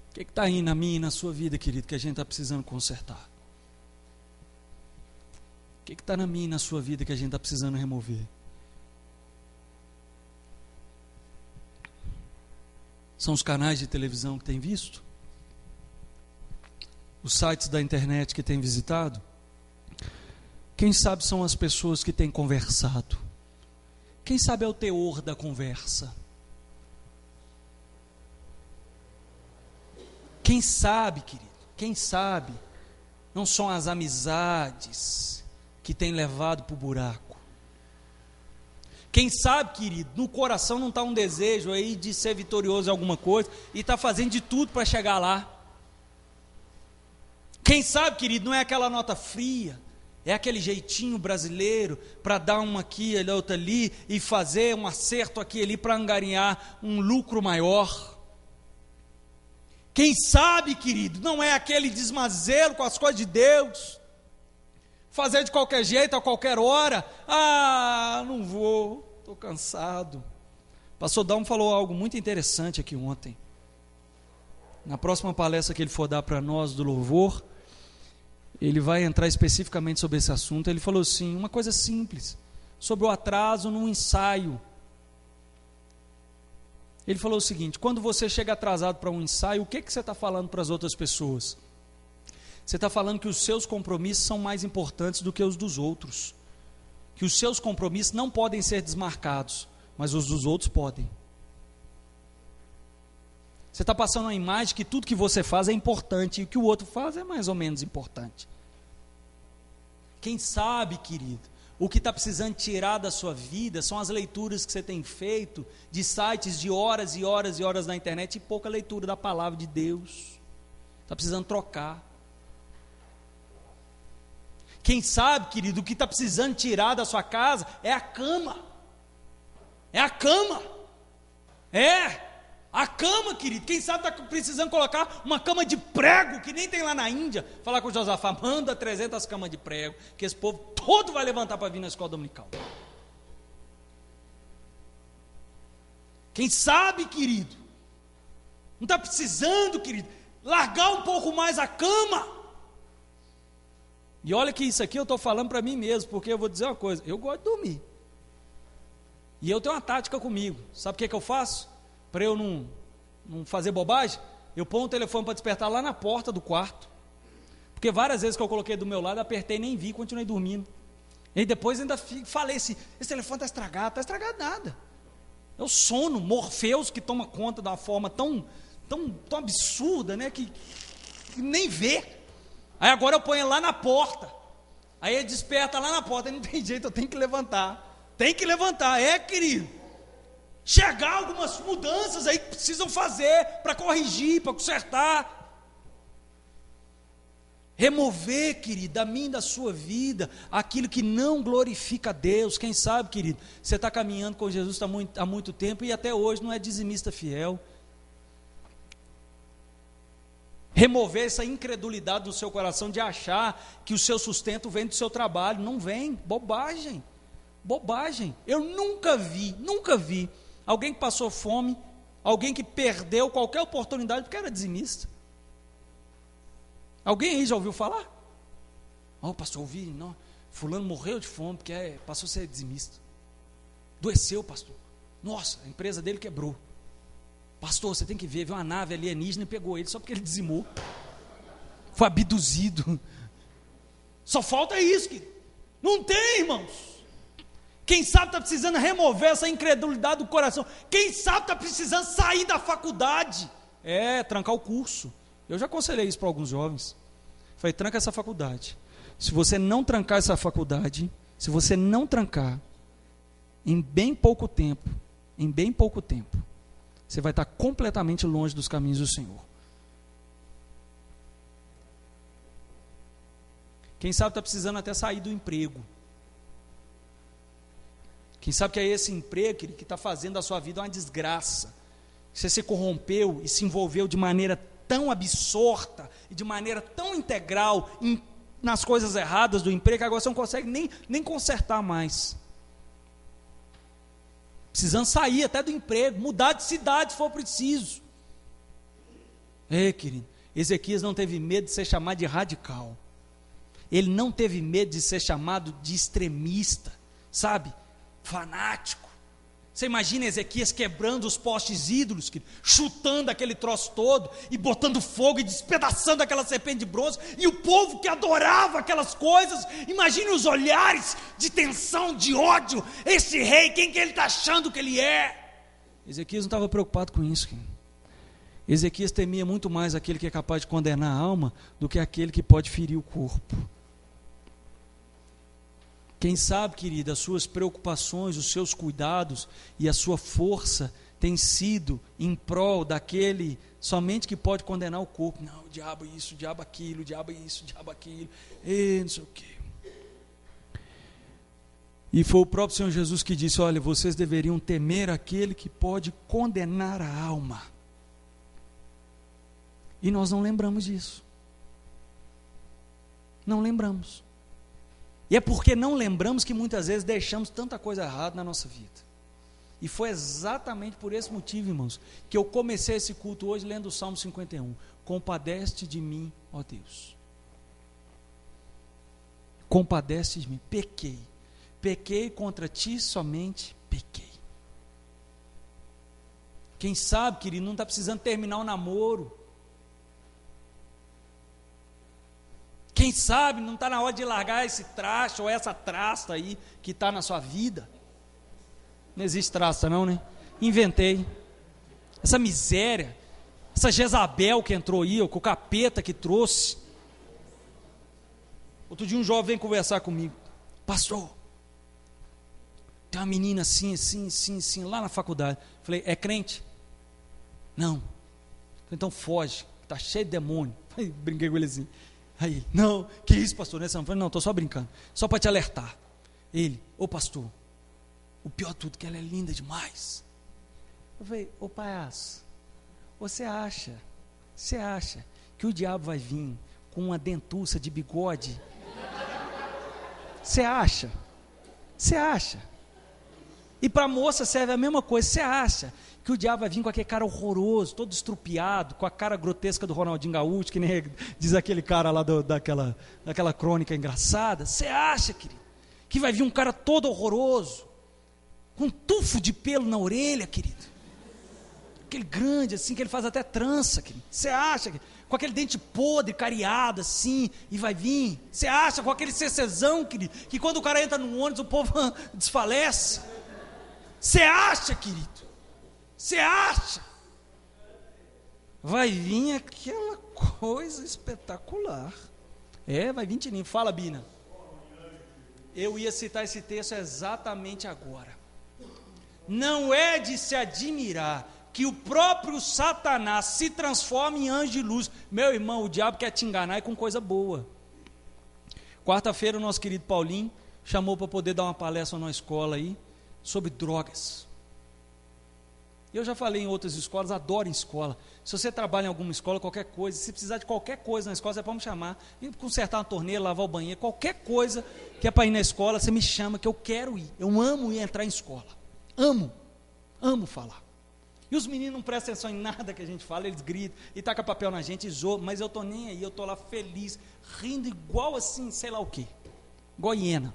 O que está aí na minha e na sua vida, querido, que a gente está precisando consertar? O que está na minha e na sua vida que a gente está precisando remover? São os canais de televisão que tem visto? Os sites da internet que tem visitado? Quem sabe são as pessoas que têm conversado? Quem sabe é o teor da conversa? Quem sabe, querido? Quem sabe? Não são as amizades que tem levado para o buraco. Quem sabe, querido, no coração não está um desejo aí de ser vitorioso em alguma coisa e está fazendo de tudo para chegar lá. Quem sabe, querido, não é aquela nota fria, é aquele jeitinho brasileiro para dar uma aqui, outra ali e fazer um acerto aqui e ali para angariar um lucro maior. Quem sabe, querido, não é aquele desmazelo com as coisas de Deus, fazer de qualquer jeito, a qualquer hora. Não vou, estou cansado. Pastor Dalmo falou algo muito interessante aqui ontem. Na próxima palestra que ele for dar para nós do louvor, ele vai entrar especificamente sobre esse assunto. Ele falou assim, uma coisa simples, sobre o atraso no ensaio. Ele falou o seguinte: quando você chega atrasado para um ensaio, o que você está falando para as outras pessoas? Você está falando que os seus compromissos são mais importantes do que os dos outros, que os seus compromissos não podem ser desmarcados, mas os dos outros podem. Você está passando uma imagem que tudo que você faz é importante e o que o outro faz é mais ou menos importante. Quem sabe, querido, o que está precisando tirar da sua vida são as leituras que você tem feito de sites de horas e horas e horas na internet e pouca leitura da palavra de Deus. Está precisando trocar. Quem sabe, querido, o que está precisando tirar da sua casa é a cama. É a cama. A cama, querido. Quem sabe está precisando colocar uma cama de prego, que nem tem lá na Índia. Falar com o Josafá, manda 300 camas de prego, que esse povo todo vai levantar para vir na escola dominical. Quem sabe, querido, não está precisando, querido, largar um pouco mais a cama. E olha que isso aqui eu estou falando para mim mesmo, porque eu vou dizer uma coisa, eu gosto de dormir. E eu tenho uma tática comigo. Sabe o que eu faço? Para eu não fazer bobagem, eu ponho o telefone para despertar lá na porta do quarto. Porque várias vezes que eu coloquei do meu lado, apertei, nem vi, continuei dormindo. E depois ainda falei assim, esse telefone está estragado nada. É o sono, Morfeus, que toma conta de uma forma tão absurda, né, que nem vê. Aí agora eu ponho lá na porta. Aí ele desperta lá na porta, não tem jeito, eu tenho que levantar. Querido. Chegar algumas mudanças aí que precisam fazer para corrigir, para consertar. Remover, querido, da minha e da sua vida, aquilo que não glorifica a Deus. Quem sabe, querido, você está caminhando com Jesus há muito tempo e até hoje não é dizimista fiel. Remover essa incredulidade do seu coração de achar que o seu sustento vem do seu trabalho. Não vem, bobagem. Eu nunca vi alguém que passou fome, alguém que perdeu qualquer oportunidade porque era dizimista. Alguém aí já ouviu falar? Pastor, ouvi, não, fulano morreu de fome porque passou a ser dizimista. Adoeceu, pastor. Nossa, a empresa dele quebrou. Pastor, você tem que ver, viu uma nave alienígena e pegou ele só porque ele dizimou. Foi abduzido. Só falta isso, querido. Não tem, irmãos. Quem sabe está precisando remover essa incredulidade do coração. Quem sabe está precisando sair da faculdade. Trancar o curso. Eu já aconselhei isso para alguns jovens. Falei, tranca essa faculdade. Se você não trancar essa faculdade, em bem pouco tempo, você vai estar completamente longe dos caminhos do Senhor. Quem sabe está precisando até sair do emprego. Quem sabe que é esse emprego que está fazendo a sua vida uma desgraça. Você se corrompeu e se envolveu de maneira tão absorta e de maneira tão integral nas coisas erradas do emprego, que agora você não consegue nem consertar mais. Precisando sair até do emprego, mudar de cidade se for preciso. Querido, Ezequias não teve medo de ser chamado de radical. Ele não teve medo de ser chamado de extremista, sabe? Fanático. Você imagina Ezequias quebrando os postes ídolos, chutando aquele troço todo, e botando fogo e despedaçando aquela serpente de bronze, e o povo que adorava aquelas coisas, imagine os olhares de tensão, de ódio, esse rei, quem que ele está achando que ele é? Ezequias não estava preocupado com isso, querido. Ezequias temia muito mais aquele que é capaz de condenar a alma, do que aquele que pode ferir o corpo. Quem sabe, querida, as suas preocupações, os seus cuidados e a sua força tem sido em prol daquele somente que pode condenar o corpo. Não, o diabo isso, o diabo aquilo, o diabo isso, o diabo aquilo, não sei o quê. E foi o próprio Senhor Jesus que disse, olha, vocês deveriam temer aquele que pode condenar a alma. E nós não lembramos disso. Não lembramos. E é porque não lembramos que muitas vezes deixamos tanta coisa errada na nossa vida. E foi exatamente por esse motivo, irmãos, que eu comecei esse culto hoje lendo o Salmo 51. Compadece-te de mim, ó Deus. Compadece-te de mim. Pequei contra ti, somente pequei. Quem sabe, querido, não está precisando terminar o namoro. Quem sabe não está na hora de largar esse traste ou essa trasta aí que está na sua vida. Não existe trasta não, né? Inventei. Essa miséria, essa Jezabel que entrou aí, com o capeta que trouxe. Outro dia um jovem veio conversar comigo. Pastor, tem uma menina assim, lá na faculdade. Falei, é crente? Não. Falei, então foge, está cheio de demônio. Brinquei com ele assim. Aí, não, que isso, pastor? Eu falei, não, estou só brincando, só para te alertar. Ele, pastor, o pior de tudo é que ela é linda demais. Eu falei, palhaço, você acha que o diabo vai vir com uma dentuça de bigode? Você acha? E para a moça serve a mesma coisa. Você acha que o diabo vai vir com aquele cara horroroso, todo estrupiado, com a cara grotesca do Ronaldinho Gaúcho, que nem diz aquele cara lá daquela crônica engraçada? Você acha, querido, que vai vir um cara todo horroroso? com um tufo de pelo na orelha, querido. Aquele grande assim, que ele faz até trança, querido. Você acha que com aquele dente podre, cariado assim, e vai vir? Você acha com aquele cecezão, querido, que quando o cara entra no ônibus o povo desfalece? Você acha, querido? Você acha? Vai vir aquela coisa espetacular. Vai vir tininho. Fala, Bina. Eu ia citar esse texto exatamente agora. Não é de se admirar que o próprio Satanás se transforma em anjo de luz. Meu irmão, o diabo quer te enganar com coisa boa. Quarta-feira o nosso querido Paulinho chamou para poder dar uma palestra numa escola aí sobre drogas. Eu já falei em outras escolas, adoro em escola. Se você trabalha em alguma escola, qualquer coisa, se precisar de qualquer coisa na escola, você pode me chamar, consertar uma torneira, lavar o banheiro, qualquer coisa que é para ir na escola, você me chama, que eu quero ir. Eu amo ir entrar em escola. Amo falar. E os meninos não prestam atenção em nada que a gente fala, eles gritam, e tacam papel na gente, e zoam, mas eu estou nem aí, eu estou lá feliz, rindo igual assim, sei lá o quê, igual hiena.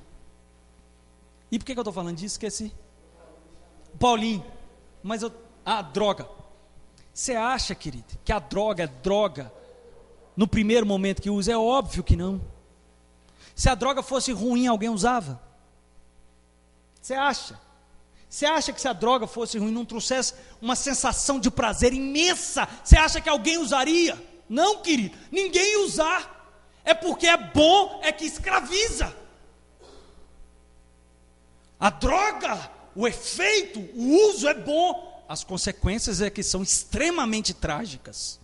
E por que eu estou falando disso? Esqueci. Paulinho, mas droga. Você acha, querido, que a droga é droga no primeiro momento que usa? É óbvio que não. Se a droga fosse ruim, alguém usava? Você acha? Você acha que se a droga fosse ruim, não trouxesse uma sensação de prazer imensa, você acha que alguém usaria? Não, querido, ninguém ia usar. É porque é bom, é que escraviza. A droga, o efeito, o uso é bom, as consequências é que são extremamente trágicas.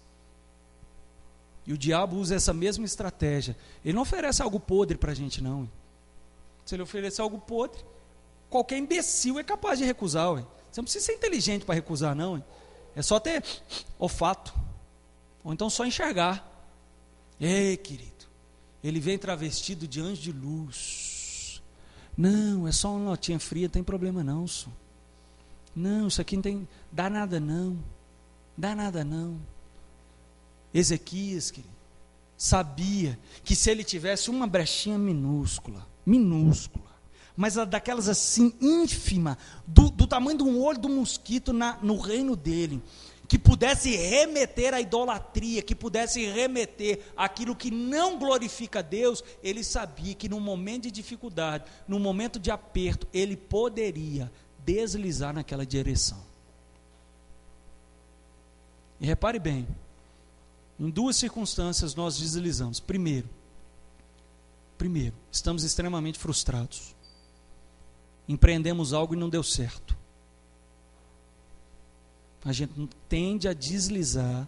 E o diabo usa essa mesma estratégia. Ele não oferece algo podre para a gente, não. Se ele oferecer algo podre, qualquer imbecil é capaz de recusar. Ué. Você não precisa ser inteligente para recusar, não. Ué. É só ter olfato, ou então só enxergar. Ei, querido, ele vem travestido de anjo de luz. Não, é só uma notinha fria, não tem problema não, senhor. Não, isso aqui não tem, dá nada não. Ezequias, querido, sabia que se ele tivesse uma brechinha minúscula, mas daquelas assim, ínfima, do tamanho de um olho do mosquito no reino dele, que pudesse remeter à idolatria, que pudesse remeter àquilo que não glorifica a Deus, ele sabia que no momento de dificuldade, no momento de aperto, ele poderia deslizar naquela direção. E repare bem, em duas circunstâncias nós deslizamos. Primeiro, estamos extremamente frustrados. Empreendemos algo e não deu certo. A gente tende a deslizar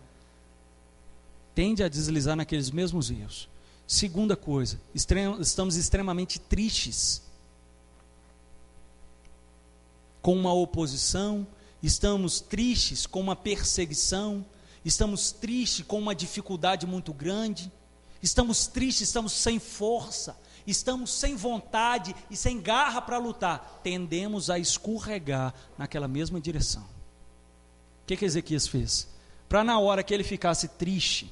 naqueles mesmos erros. Segunda coisa, estamos extremamente tristes com uma oposição, estamos tristes com uma perseguição, estamos tristes com uma dificuldade muito grande, estamos tristes, estamos sem força, estamos sem vontade e sem garra para lutar, tendemos a escorregar naquela mesma direção. O que Ezequias fez? Para na hora que ele ficasse triste,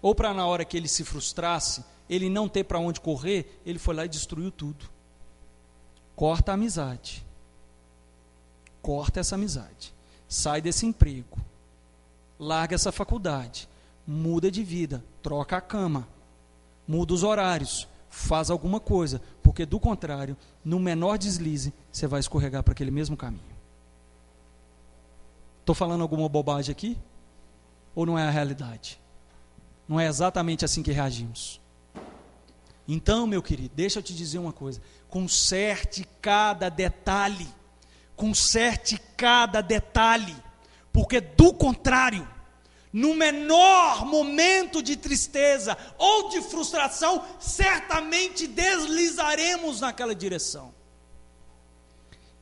ou para na hora que ele se frustrasse, ele não ter para onde correr, ele foi lá e destruiu tudo. Corta a amizade. Corta essa amizade. Sai desse emprego. Larga essa faculdade. Muda de vida. Troca a cama. Muda os horários. Faz alguma coisa. Porque do contrário, no menor deslize, você vai escorregar para aquele mesmo caminho. Estou falando alguma bobagem aqui? Ou não é a realidade? Não é exatamente assim que reagimos. Então, meu querido, deixa eu te dizer uma coisa. Conserte cada detalhe. Porque do contrário, no menor momento de tristeza ou de frustração, certamente deslizaremos naquela direção.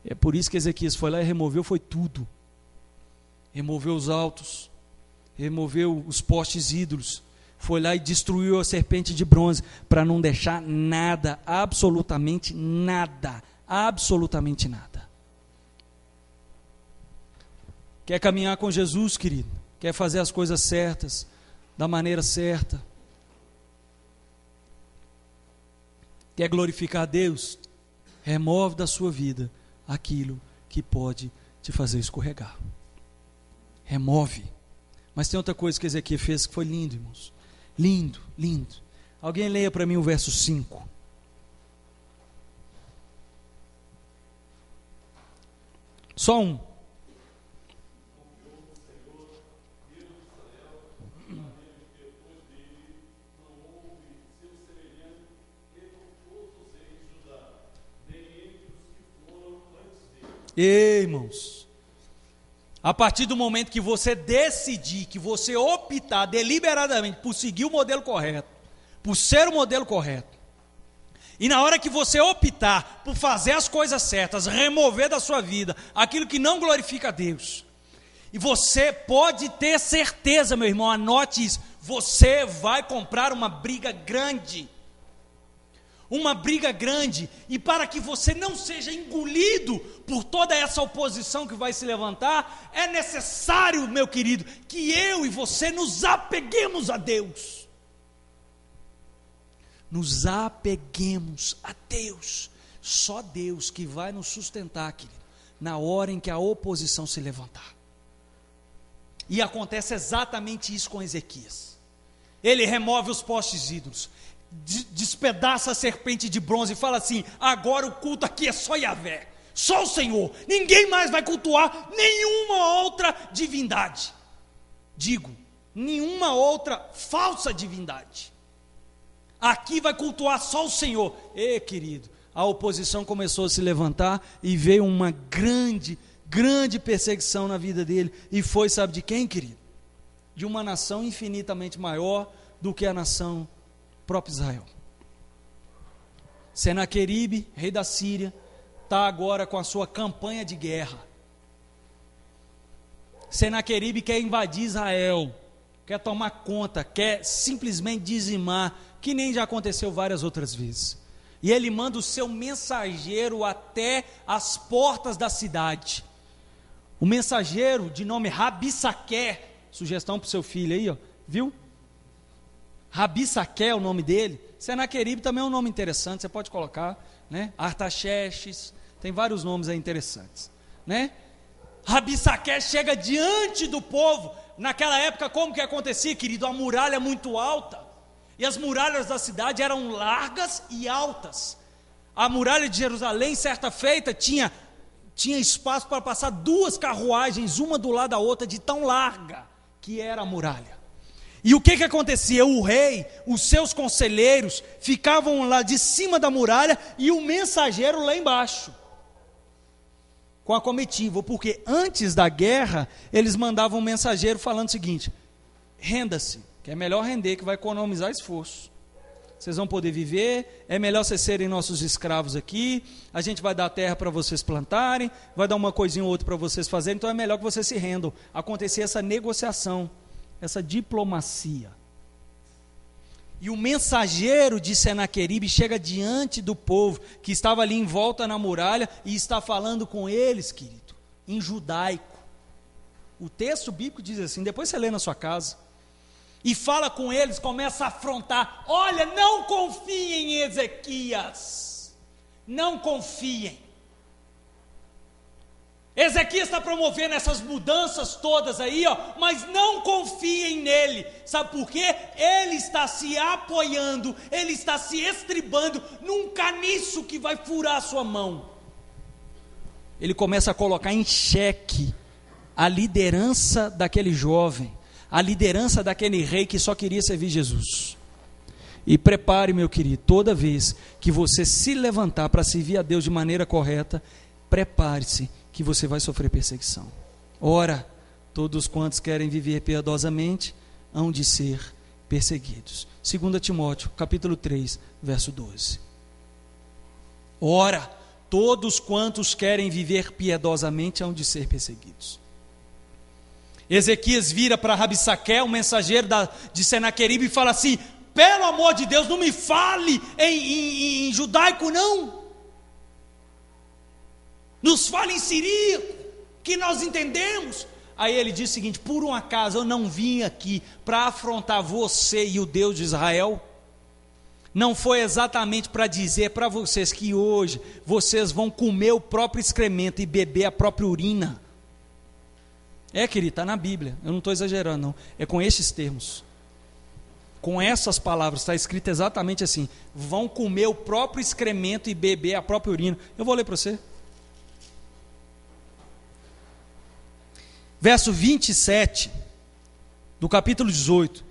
É por isso que Ezequias foi lá e removeu tudo. Removeu os altos, removeu os postes ídolos, foi lá e destruiu a serpente de bronze, para não deixar nada, absolutamente nada. Quer caminhar com Jesus, querido? Quer fazer as coisas certas, da maneira certa? Quer glorificar a Deus? Remove da sua vida aquilo que pode te fazer escorregar. Remove. Mas tem outra coisa que Ezequias fez que foi lindo, irmãos. Lindo, lindo. Alguém leia para mim o verso 5. Só um. Ei, irmãos, a partir do momento que você decidir, que você optar deliberadamente por seguir o modelo correto, por ser o modelo correto, e na hora que você optar por fazer as coisas certas, remover da sua vida aquilo que não glorifica a Deus, e você pode ter certeza, meu irmão, anote isso, você vai comprar uma briga grande, e para que você não seja engolido por toda essa oposição que vai se levantar, é necessário, meu querido, que eu e você nos apeguemos a Deus. Nos apeguemos a Deus. Só Deus que vai nos sustentar, querido, na hora em que a oposição se levantar. E acontece exatamente isso com Ezequias. Ele remove os postes ídolos, despedaça a serpente de bronze e fala assim: agora o culto aqui é só Yahvé, só o Senhor, ninguém mais vai cultuar nenhuma outra divindade, nenhuma outra falsa divindade, aqui vai cultuar só o Senhor. E querido, a oposição começou a se levantar e veio uma grande perseguição na vida dele, e foi, sabe de quem, querido? De uma nação infinitamente maior do que a nação próprio Israel. Senaqueribe, rei da Síria, está agora com a sua campanha de guerra. Senaqueribe quer invadir Israel, quer tomar conta, quer simplesmente dizimar, que nem já aconteceu várias outras vezes. E ele manda o seu mensageiro até as portas da cidade. O mensageiro, de nome Rabissaqué, sugestão para o seu filho aí, ó, viu? Rabissaqué é o nome dele. Senaqueribe também é um nome interessante, você pode colocar, né? Artaxerxes, tem vários nomes aí interessantes, né? Rabissaqué chega diante do povo. Naquela época, como que acontecia, querido? A muralha muito alta, e as muralhas da cidade eram largas e altas. A muralha de Jerusalém, certa feita, tinha espaço para passar 2 carruagens, uma do lado da outra, de tão larga que era a muralha. E o que acontecia? O rei, os seus conselheiros, ficavam lá de cima da muralha e o mensageiro lá embaixo, com a comitiva, porque antes da guerra, eles mandavam um mensageiro falando o seguinte: renda-se, que é melhor render, que vai economizar esforço. Vocês vão poder viver, é melhor vocês serem nossos escravos aqui, a gente vai dar terra para vocês plantarem, vai dar uma coisinha ou outra para vocês fazerem, então é melhor que vocês se rendam. Acontecia essa negociação, essa diplomacia. E o mensageiro de Senaqueribe chega diante do povo, que estava ali em volta na muralha, e está falando com eles, querido, em judaico. O texto bíblico diz assim, depois você lê na sua casa. E fala com eles, começa a afrontar: olha, não confiem em Ezequias, não confiem. Ezequias está promovendo essas mudanças todas aí, ó, mas não confiem nele. Sabe por quê? Ele está se apoiando, ele está se estribando num caniço que vai furar a sua mão. Ele começa a colocar em xeque a liderança daquele jovem, a liderança daquele rei que só queria servir Jesus. E prepare, meu querido, toda vez que você se levantar para servir a Deus de maneira correta, prepare-se que você vai sofrer perseguição. Ora, todos quantos querem viver piedosamente hão de ser perseguidos. 2 Timóteo, capítulo 3, verso 12. Ora, todos quantos querem viver piedosamente hão de ser perseguidos. Ezequias vira para Rabissaqué, o mensageiro de Senaqueribe, e fala assim: pelo amor de Deus, não me fale em judaico não, nos fale em siríaco, que nós entendemos. Aí ele diz o seguinte: por um acaso eu não vim aqui para afrontar você e o Deus de Israel? não foi exatamente para dizer para vocês que hoje vocês vão comer o próprio excremento e beber a própria urina. Querido, está na Bíblia, eu não estou exagerando não, é com estes termos, com essas palavras, está escrito exatamente assim: vão comer o próprio excremento e beber a própria urina. Eu vou ler para você. Verso 27 do capítulo 18.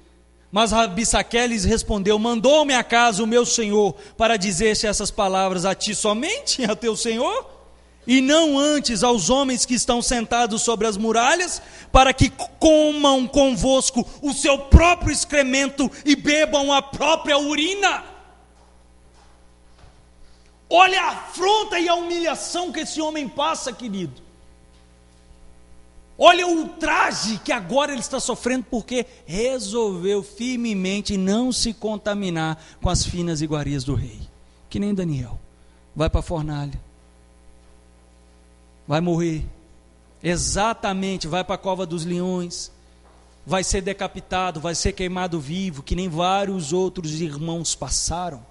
Mas Rabissaque lhes respondeu: mandou-me a casa o meu senhor para dizer-te essas palavras a ti somente, a teu senhor, e não antes aos homens que estão sentados sobre as muralhas, para que comam convosco o seu próprio excremento e bebam a própria urina? Olha a afronta e a humilhação que esse homem passa, querido. Olha o ultraje que agora ele está sofrendo, porque resolveu firmemente não se contaminar com as finas iguarias do rei. Que nem Daniel, vai para a fornalha, vai morrer, exatamente, vai para a cova dos leões, vai ser decapitado, vai ser queimado vivo, que nem vários outros irmãos passaram.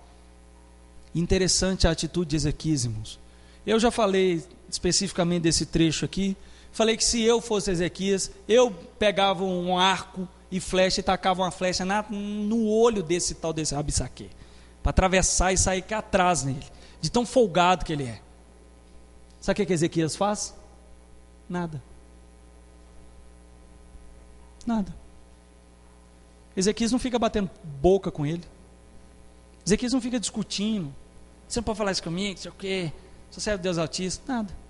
Interessante a atitude de Ezequias, irmãos. Eu já falei especificamente desse trecho aqui. Falei que se eu fosse Ezequias, eu pegava um arco e flecha e tacava uma flecha no olho desse Rabissaque, para atravessar e sair cá atrás nele, de tão folgado que ele é. Sabe o que Ezequias faz? Nada. Nada. Ezequias não fica batendo boca com ele. Ezequias não fica discutindo. Você não pode falar isso comigo, não sei o quê. Só serve Deus Altíssimo. Nada.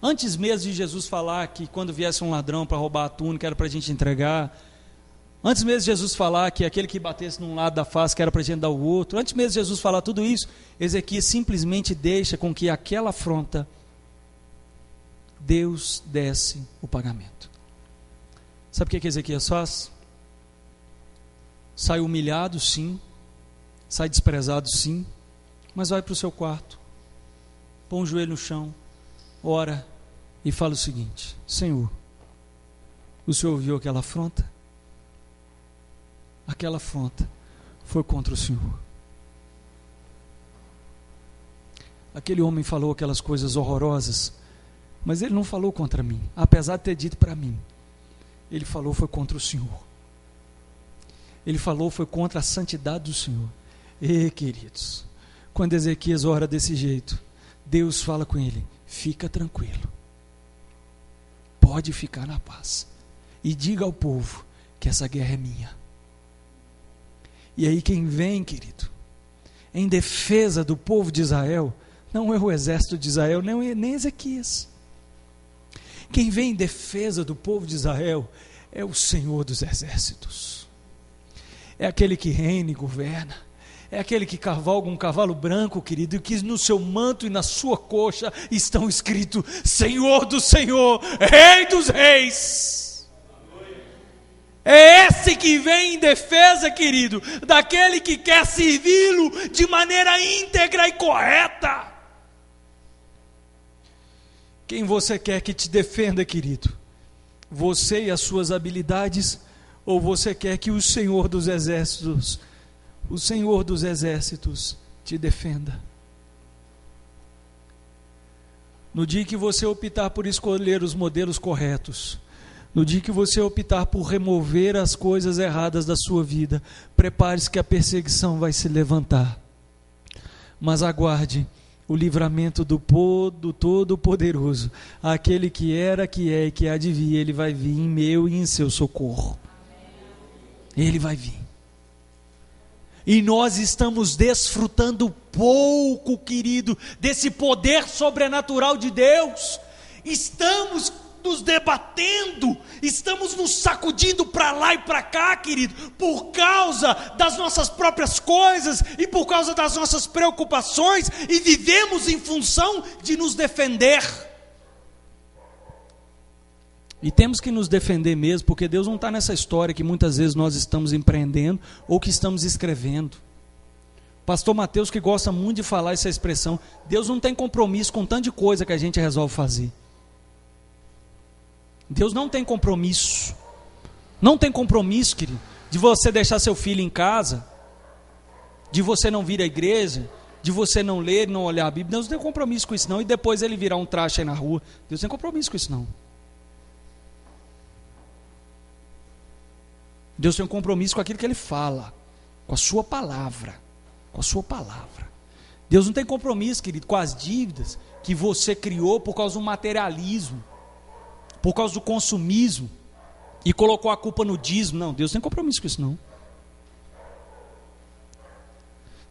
Antes mesmo de Jesus falar que quando viesse um ladrão para roubar a túnica era para a gente entregar, antes mesmo de Jesus falar que aquele que batesse num lado da face que era para a gente dar o outro, antes mesmo de Jesus falar tudo isso, Ezequias simplesmente deixa com que aquela afronta, Deus desse o pagamento. Sabe o que Ezequias faz? Sai humilhado, sim, sai desprezado, sim, mas vai para o seu quarto, põe o joelho no chão, ora e fala o seguinte: Senhor, o Senhor ouviu aquela afronta? Aquela afronta foi contra o Senhor. Aquele homem falou aquelas coisas horrorosas, mas ele não falou contra mim, apesar de ter dito para mim. Ele falou foi contra o Senhor. Ele falou foi contra a santidade do Senhor. E queridos, quando Ezequias ora desse jeito, Deus fala com ele: fica tranquilo, pode ficar na paz, e diga ao povo que essa guerra é minha. E aí quem vem, querido, em defesa do povo de Israel, não é o exército de Israel, nem Ezequias. Quem vem em defesa do povo de Israel é o Senhor dos exércitos, é aquele que reina e governa, é aquele que cavalga um cavalo branco, querido, e que no seu manto e na sua coxa estão escritos: Senhor do Senhor, Rei dos Reis. É esse que vem em defesa, querido, daquele que quer servi-lo de maneira íntegra e correta. Quem você quer que te defenda, querido? Você e as suas habilidades, ou você quer que o Senhor dos Exércitos, o Senhor dos Exércitos te defenda? No dia que você optar por escolher os modelos corretos, no dia que você optar por remover as coisas erradas da sua vida, prepare-se que a perseguição vai se levantar. Mas aguarde o livramento do Todo-Poderoso, aquele que era, que é e que há de vir. Ele vai vir em meu e em seu socorro. Ele vai vir. E nós estamos desfrutando pouco, querido, desse poder sobrenatural de Deus. Estamos nos debatendo, estamos nos sacudindo para lá e para cá, querido, por causa das nossas próprias coisas e por causa das nossas preocupações, e vivemos em função de nos defender. E temos que nos defender mesmo, porque Deus não está nessa história que muitas vezes nós estamos empreendendo ou que estamos escrevendo. Pastor Mateus, que gosta muito de falar essa expressão, Deus não tem compromisso com tanto de coisa que a gente resolve fazer. Deus não tem compromisso. Não tem compromisso, querido, de você deixar seu filho em casa, de você não vir à igreja, de você não ler, não olhar a Bíblia. Deus não tem compromisso com isso não, e depois ele virar um traste aí na rua. Deus não tem compromisso com isso não. Deus tem um compromisso com aquilo que Ele fala, com a sua palavra, com a sua palavra. Deus não tem compromisso, querido, com as dívidas que você criou por causa do materialismo, por causa do consumismo, e colocou a culpa no dízimo. Não, Deus não tem compromisso com isso não.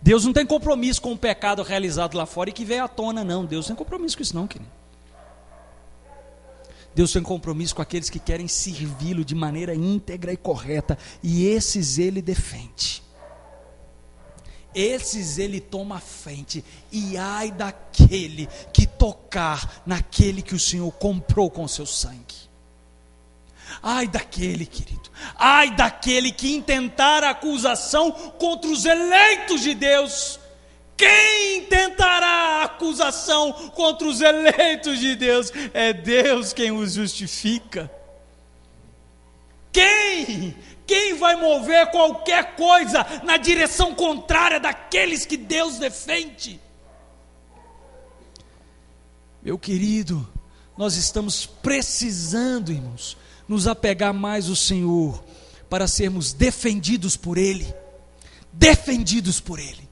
Deus não tem compromisso com o pecado realizado lá fora e que veio à tona, não. Deus não tem compromisso com isso não, querido. Deus tem compromisso com aqueles que querem servi-lo de maneira íntegra e correta, e esses Ele defende. Esses Ele toma à frente, e ai daquele que tocar naquele que o Senhor comprou com seu sangue. Ai daquele, querido, ai daquele que intentar acusação contra os eleitos de Deus. Quem intentará acusação contra os eleitos de Deus? É Deus quem os justifica. Quem vai mover qualquer coisa na direção contrária daqueles que Deus defende? Meu querido, nós estamos precisando, irmãos, nos apegar mais ao Senhor, para sermos defendidos por Ele. Defendidos por Ele.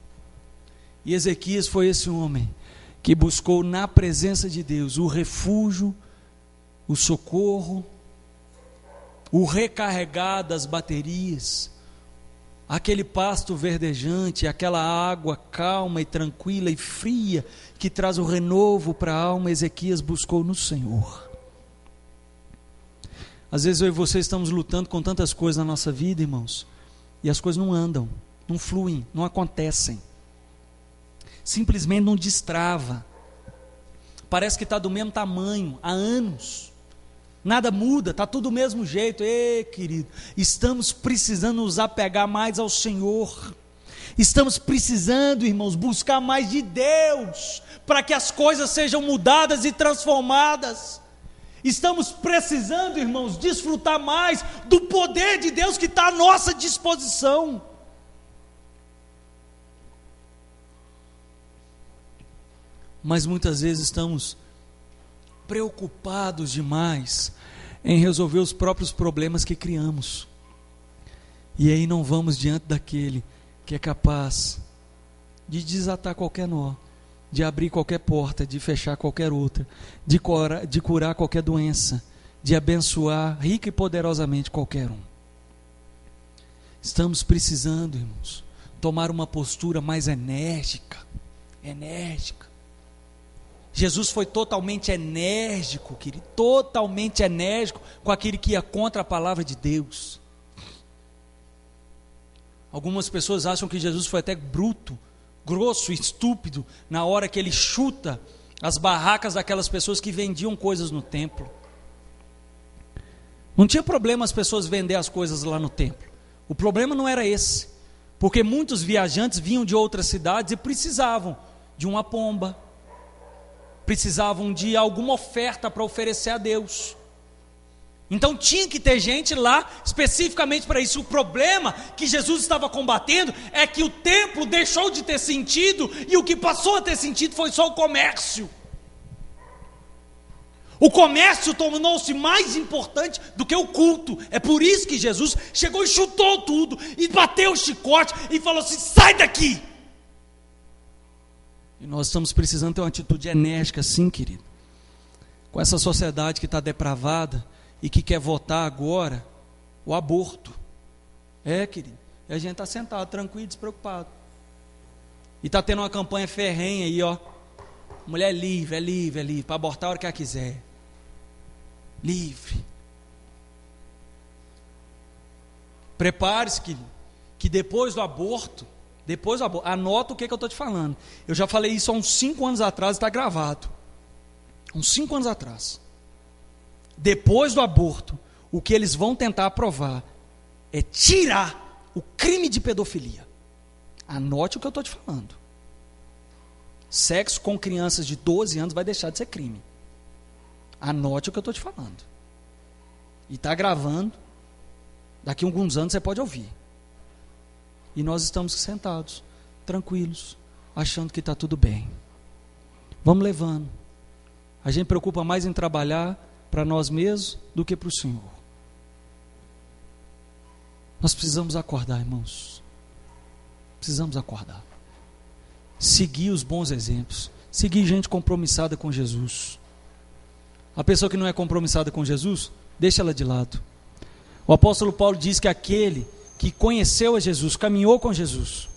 E Ezequias foi esse homem que buscou na presença de Deus o refúgio, o socorro, o recarregar das baterias, aquele pasto verdejante, aquela água calma e tranquila e fria que traz o renovo para a alma. Ezequias buscou no Senhor. Às vezes eu e você estamos lutando com tantas coisas na nossa vida, irmãos, e as coisas não andam, não fluem, não acontecem. Simplesmente não destrava, parece que está do mesmo tamanho há anos, nada muda, está tudo do mesmo jeito. Ei, querido, estamos precisando nos apegar mais ao Senhor, estamos precisando, irmãos, buscar mais de Deus, para que as coisas sejam mudadas e transformadas. Estamos precisando, irmãos, desfrutar mais do poder de Deus que está à nossa disposição. Mas muitas vezes estamos preocupados demais em resolver os próprios problemas que criamos, e aí não vamos diante daquele que é capaz de desatar qualquer nó, de abrir qualquer porta, de fechar qualquer outra, de curar qualquer doença, de abençoar rica e poderosamente qualquer um. Estamos precisando, irmãos, tomar uma postura mais enérgica. Jesus foi totalmente enérgico, querido, totalmente enérgico com aquele que ia contra a palavra de Deus. Algumas pessoas acham que Jesus foi até bruto, grosso, estúpido, na hora que ele chuta as barracas daquelas pessoas que vendiam coisas no templo. Não tinha problema as pessoas vender as coisas lá no templo. O problema não era esse, porque muitos viajantes vinham de outras cidades e precisavam de uma pomba, precisavam de alguma oferta para oferecer a Deus. Então tinha que ter gente lá especificamente para isso. O problema que Jesus estava combatendo é que o templo deixou de ter sentido, e o que passou a ter sentido foi só o comércio. O comércio tornou-se mais importante do que o culto. É por isso que Jesus chegou e chutou tudo, e bateu o chicote e falou assim: sai daqui. E nós estamos precisando ter uma atitude enérgica, sim, querido, com essa sociedade que está depravada e que quer votar agora o aborto. Querido, e a gente está sentado, tranquilo, despreocupado, e está tendo uma campanha ferrenha aí, ó. Mulher livre, para abortar a hora que ela quiser. Livre. Prepare-se, que depois do aborto, anota o que eu estou te falando. Eu já falei isso há uns 5 anos atrás, está gravado. Uns 5 anos atrás. Depois do aborto, o que eles vão tentar aprovar é tirar o crime de pedofilia. Anote o que eu estou te falando. Sexo com crianças de 12 anos vai deixar de ser crime. Anote o que eu estou te falando. E está gravando. Daqui a alguns anos você pode ouvir. E nós estamos sentados, tranquilos, achando que está tudo bem. Vamos levando. A gente preocupa mais em trabalhar para nós mesmos do que para o Senhor. Nós precisamos acordar, irmãos. Precisamos acordar. Seguir os bons exemplos. Seguir gente compromissada com Jesus. A pessoa que não é compromissada com Jesus, deixa ela de lado. O apóstolo Paulo diz que aquele que conheceu a Jesus, caminhou com Jesus,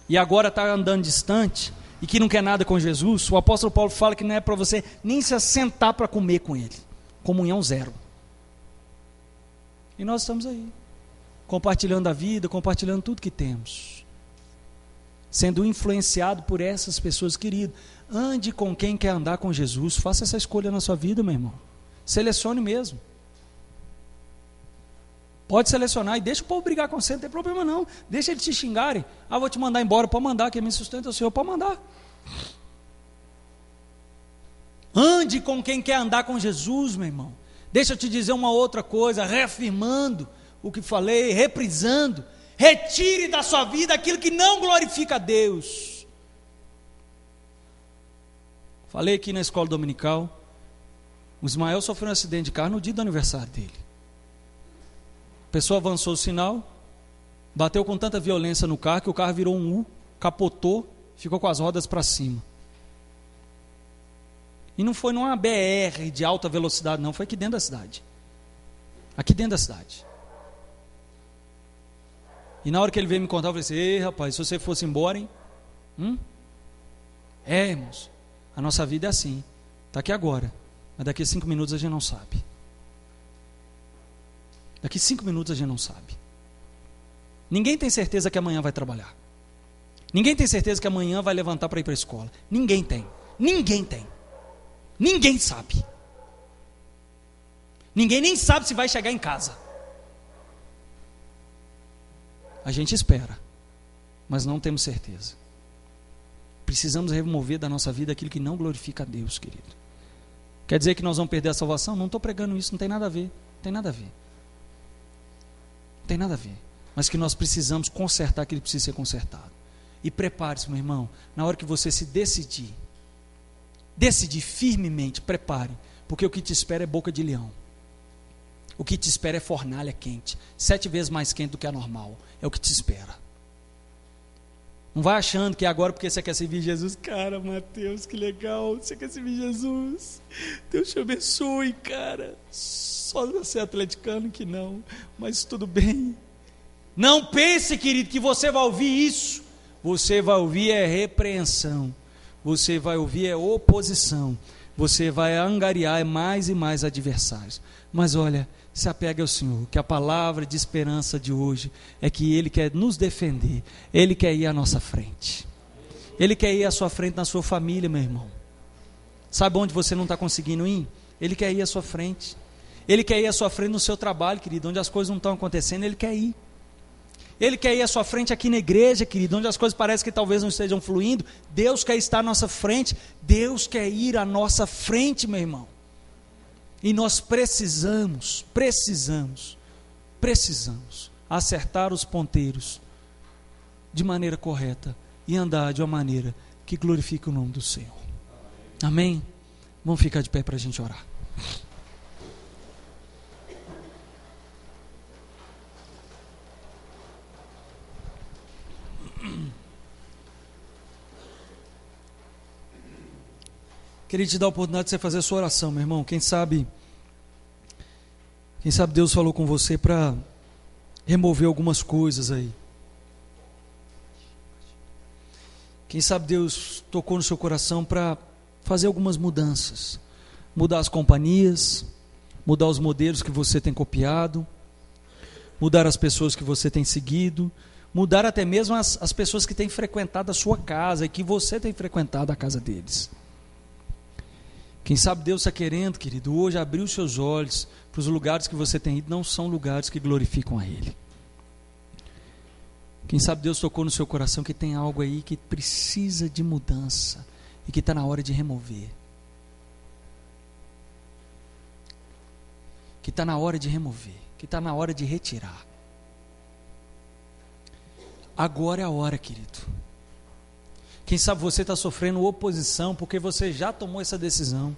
e agora está andando distante, e que não quer nada com Jesus, o apóstolo Paulo fala que não é para você nem se assentar para comer com ele. Comunhão zero. E nós estamos aí, compartilhando a vida, compartilhando tudo que temos, sendo influenciado por essas pessoas. Querido, ande com quem quer andar com Jesus. Faça essa escolha na sua vida, meu irmão. Selecione mesmo. Pode selecionar e deixa o povo brigar com você, não tem problema não. Deixa eles te xingarem. Ah, vou te mandar embora. Pode mandar, quem me sustenta é o Senhor. Pode mandar. Ande com quem quer andar com Jesus, meu irmão. Deixa eu te dizer uma outra coisa, reafirmando o que falei, reprisando. Retire da sua vida aquilo que não glorifica a Deus. Falei aqui na escola dominical, o Ismael sofreu um acidente de carro no dia do aniversário dele. A pessoa avançou o sinal, bateu com tanta violência no carro que o carro virou um U, capotou, ficou com as rodas para cima. E não foi numa BR de alta velocidade, não, foi aqui dentro da cidade. Aqui dentro da cidade. E na hora que ele veio me contar, eu falei assim: ei, rapaz, se você fosse embora, hein? Irmãos, a nossa vida é assim. Está aqui agora, mas daqui a 5 minutos a gente não sabe. Daqui a 5 minutos a gente não sabe. Ninguém tem certeza que amanhã vai trabalhar. Ninguém tem certeza que amanhã vai levantar para ir para a escola. Ninguém tem. Ninguém tem. Ninguém sabe. Ninguém nem sabe se vai chegar em casa. A gente espera, mas não temos certeza. Precisamos remover da nossa vida aquilo que não glorifica a Deus, querido. Quer dizer que nós vamos perder a salvação? Não estou pregando isso, não tem nada a ver. Não tem nada a ver. Não tem nada a ver. Mas que nós precisamos consertar aquilo que precisa ser consertado. E prepare-se, meu irmão, na hora que você se decidir firmemente, prepare, porque o que te espera é boca de leão. O que te espera é fornalha quente, 7 vezes mais quente do que a normal. É o que te espera. Não vai achando que agora porque você quer servir Jesus, cara, Mateus, que legal, você quer servir Jesus, Deus te abençoe, cara, só você é atleticano que não, mas tudo bem. Não pense, querido, que você vai ouvir isso. Você vai ouvir é repreensão, você vai ouvir é oposição, você vai angariar mais e mais adversários. Mas olha, se apegue ao Senhor, que a palavra de esperança de hoje é que Ele quer nos defender, Ele quer ir à nossa frente, Ele quer ir à sua frente na sua família, meu irmão. Sabe onde você não está conseguindo ir? Ele quer ir à sua frente. Ele quer ir à sua frente no seu trabalho, querido, onde as coisas não estão acontecendo, Ele quer ir. Ele quer ir à sua frente aqui na igreja, querido, onde as coisas parecem que talvez não estejam fluindo. Deus quer estar à nossa frente, Deus quer ir à nossa frente, meu irmão. E nós precisamos acertar os ponteiros de maneira correta e andar de uma maneira que glorifique o nome do Senhor. Amém? Vamos ficar de pé para a gente orar. Queria te dar a oportunidade de você fazer a sua oração, meu irmão. Quem sabe Deus falou com você para remover algumas coisas aí. Quem sabe Deus tocou no seu coração para fazer algumas mudanças. Mudar as companhias, mudar os modelos que você tem copiado, mudar as pessoas que você tem seguido, mudar até mesmo as pessoas que têm frequentado a sua casa e que você tem frequentado a casa deles. Quem sabe Deus está querendo, querido, hoje abrir os seus olhos para os lugares que você tem ido, não são lugares que glorificam a Ele. Quem sabe Deus tocou no seu coração que tem algo aí que precisa de mudança e que está na hora de remover. Que está na hora de remover, que está na hora de retirar. Agora é a hora, querido. Quem sabe você está sofrendo oposição porque você já tomou essa decisão.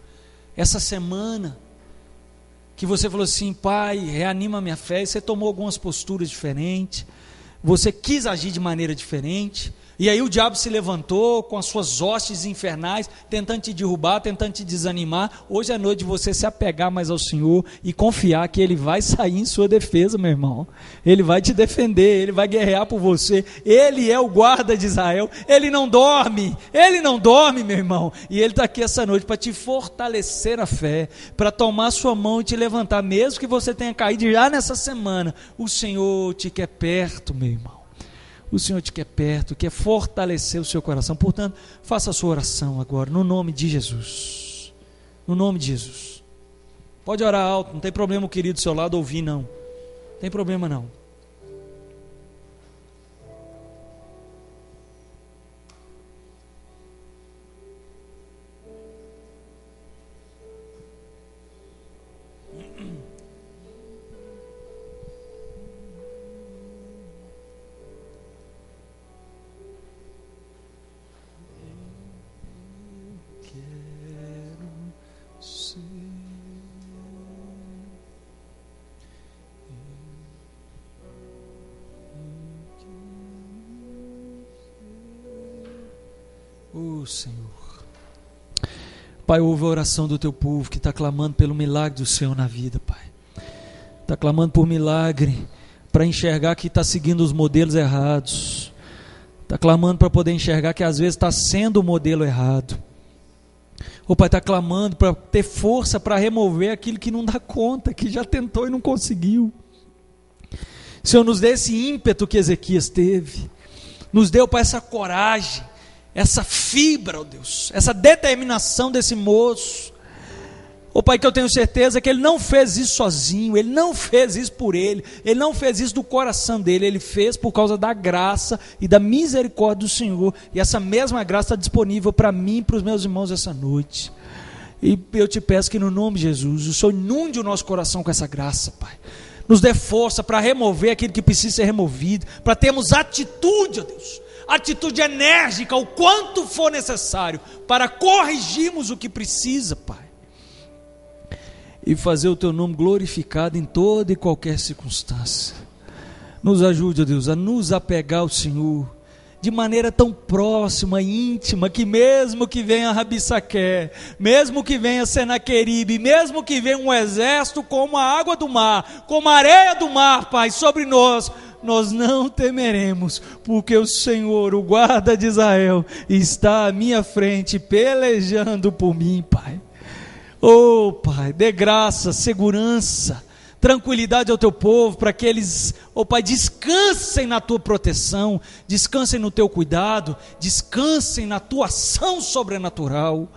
Essa semana que você falou assim: pai, reanima a minha fé, e você tomou algumas posturas diferentes, você quis agir de maneira diferente, e aí o diabo se levantou com as suas hostes infernais, tentando te derrubar, tentando te desanimar. Hoje é noite de você se apegar mais ao Senhor e confiar que Ele vai sair em sua defesa, meu irmão. Ele vai te defender, Ele vai guerrear por você. Ele é o guarda de Israel, Ele não dorme, meu irmão. E Ele está aqui essa noite para te fortalecer a fé, para tomar sua mão e te levantar, mesmo que você tenha caído já nessa semana. O Senhor te quer perto, meu irmão. O Senhor te quer perto, quer fortalecer o seu coração. Portanto, faça a sua oração agora, no nome de Jesus. No nome de Jesus. Pode orar alto, não tem problema o querido do seu lado ouvir, não. Não tem problema não. Senhor, Pai, ouve a oração do teu povo que está clamando pelo milagre do Senhor na vida, Pai. Está clamando por milagre para enxergar que está seguindo os modelos errados. Está clamando para poder enxergar que às vezes está sendo o modelo errado. O Pai está clamando para ter força para remover aquilo que não dá conta, que já tentou e não conseguiu. Senhor, nos dê esse ímpeto que Ezequias teve. Nos dê, Pai, essa coragem, essa fibra, ó Deus, essa determinação desse moço. Ó Pai, que eu tenho certeza que ele não fez isso sozinho, ele não fez isso por ele não fez isso do coração dele, ele fez por causa da graça e da misericórdia do Senhor, e essa mesma graça está disponível para mim e para os meus irmãos essa noite. E eu te peço que no nome de Jesus, o Senhor inunde o nosso coração com essa graça, Pai. Nos dê força para remover aquilo que precisa ser removido, para termos atitude, ó Deus, atitude enérgica, o quanto for necessário, para corrigirmos o que precisa, Pai, e fazer o teu nome glorificado em toda e qualquer circunstância. Nos ajude, ó Deus, a nos apegar ao Senhor de maneira tão próxima, íntima, que mesmo que venha Rabissaqué, mesmo que venha Senaqueribe, mesmo que venha um exército como a água do mar, como a areia do mar, Pai, sobre nós não temeremos, porque o Senhor, o guarda de Israel, está à minha frente, pelejando por mim, Pai. Oh, Pai, dê graça, segurança, tranquilidade ao teu povo, para que eles, oh Pai, descansem na tua proteção, descansem no teu cuidado, descansem na tua ação sobrenatural,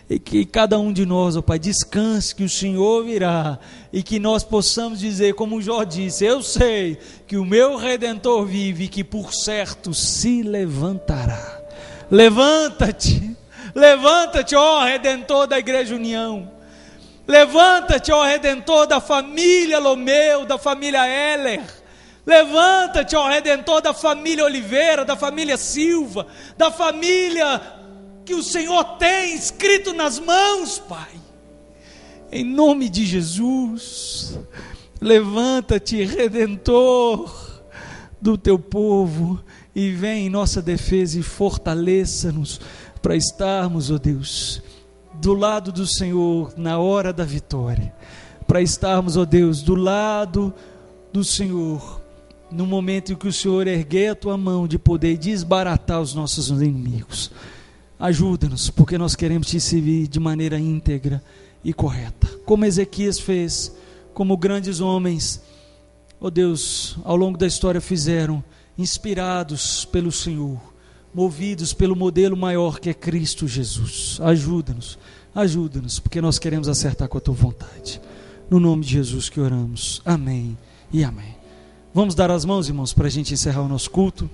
e que cada um de nós, ó Pai, descanse, que o Senhor virá, e que nós possamos dizer, como Jó disse: eu sei que o meu Redentor vive, e que por certo se levantará. Levanta-te, levanta-te, ó Redentor da Igreja União, levanta-te, ó Redentor da família Lomeu, da família Heller, levanta-te, ó Redentor da família Oliveira, da família Silva, da família que o Senhor tem escrito nas mãos, Pai, em nome de Jesus. Levanta-te, Redentor do teu povo, e vem em nossa defesa e fortaleça-nos para estarmos, ó Deus, do lado do Senhor na hora da vitória, para estarmos, ó Deus, do lado do Senhor no momento em que o Senhor erguer a tua mão de poder desbaratar os nossos inimigos. Ajuda-nos, porque nós queremos te servir de maneira íntegra e correta, como Ezequias fez, como grandes homens, ó Deus, ao longo da história fizeram, inspirados pelo Senhor, movidos pelo modelo maior que é Cristo Jesus. Ajuda-nos, ajuda-nos, porque nós queremos acertar com a tua vontade. No nome de Jesus que oramos, amém e amém. Vamos dar as mãos, irmãos, para a gente encerrar o nosso culto.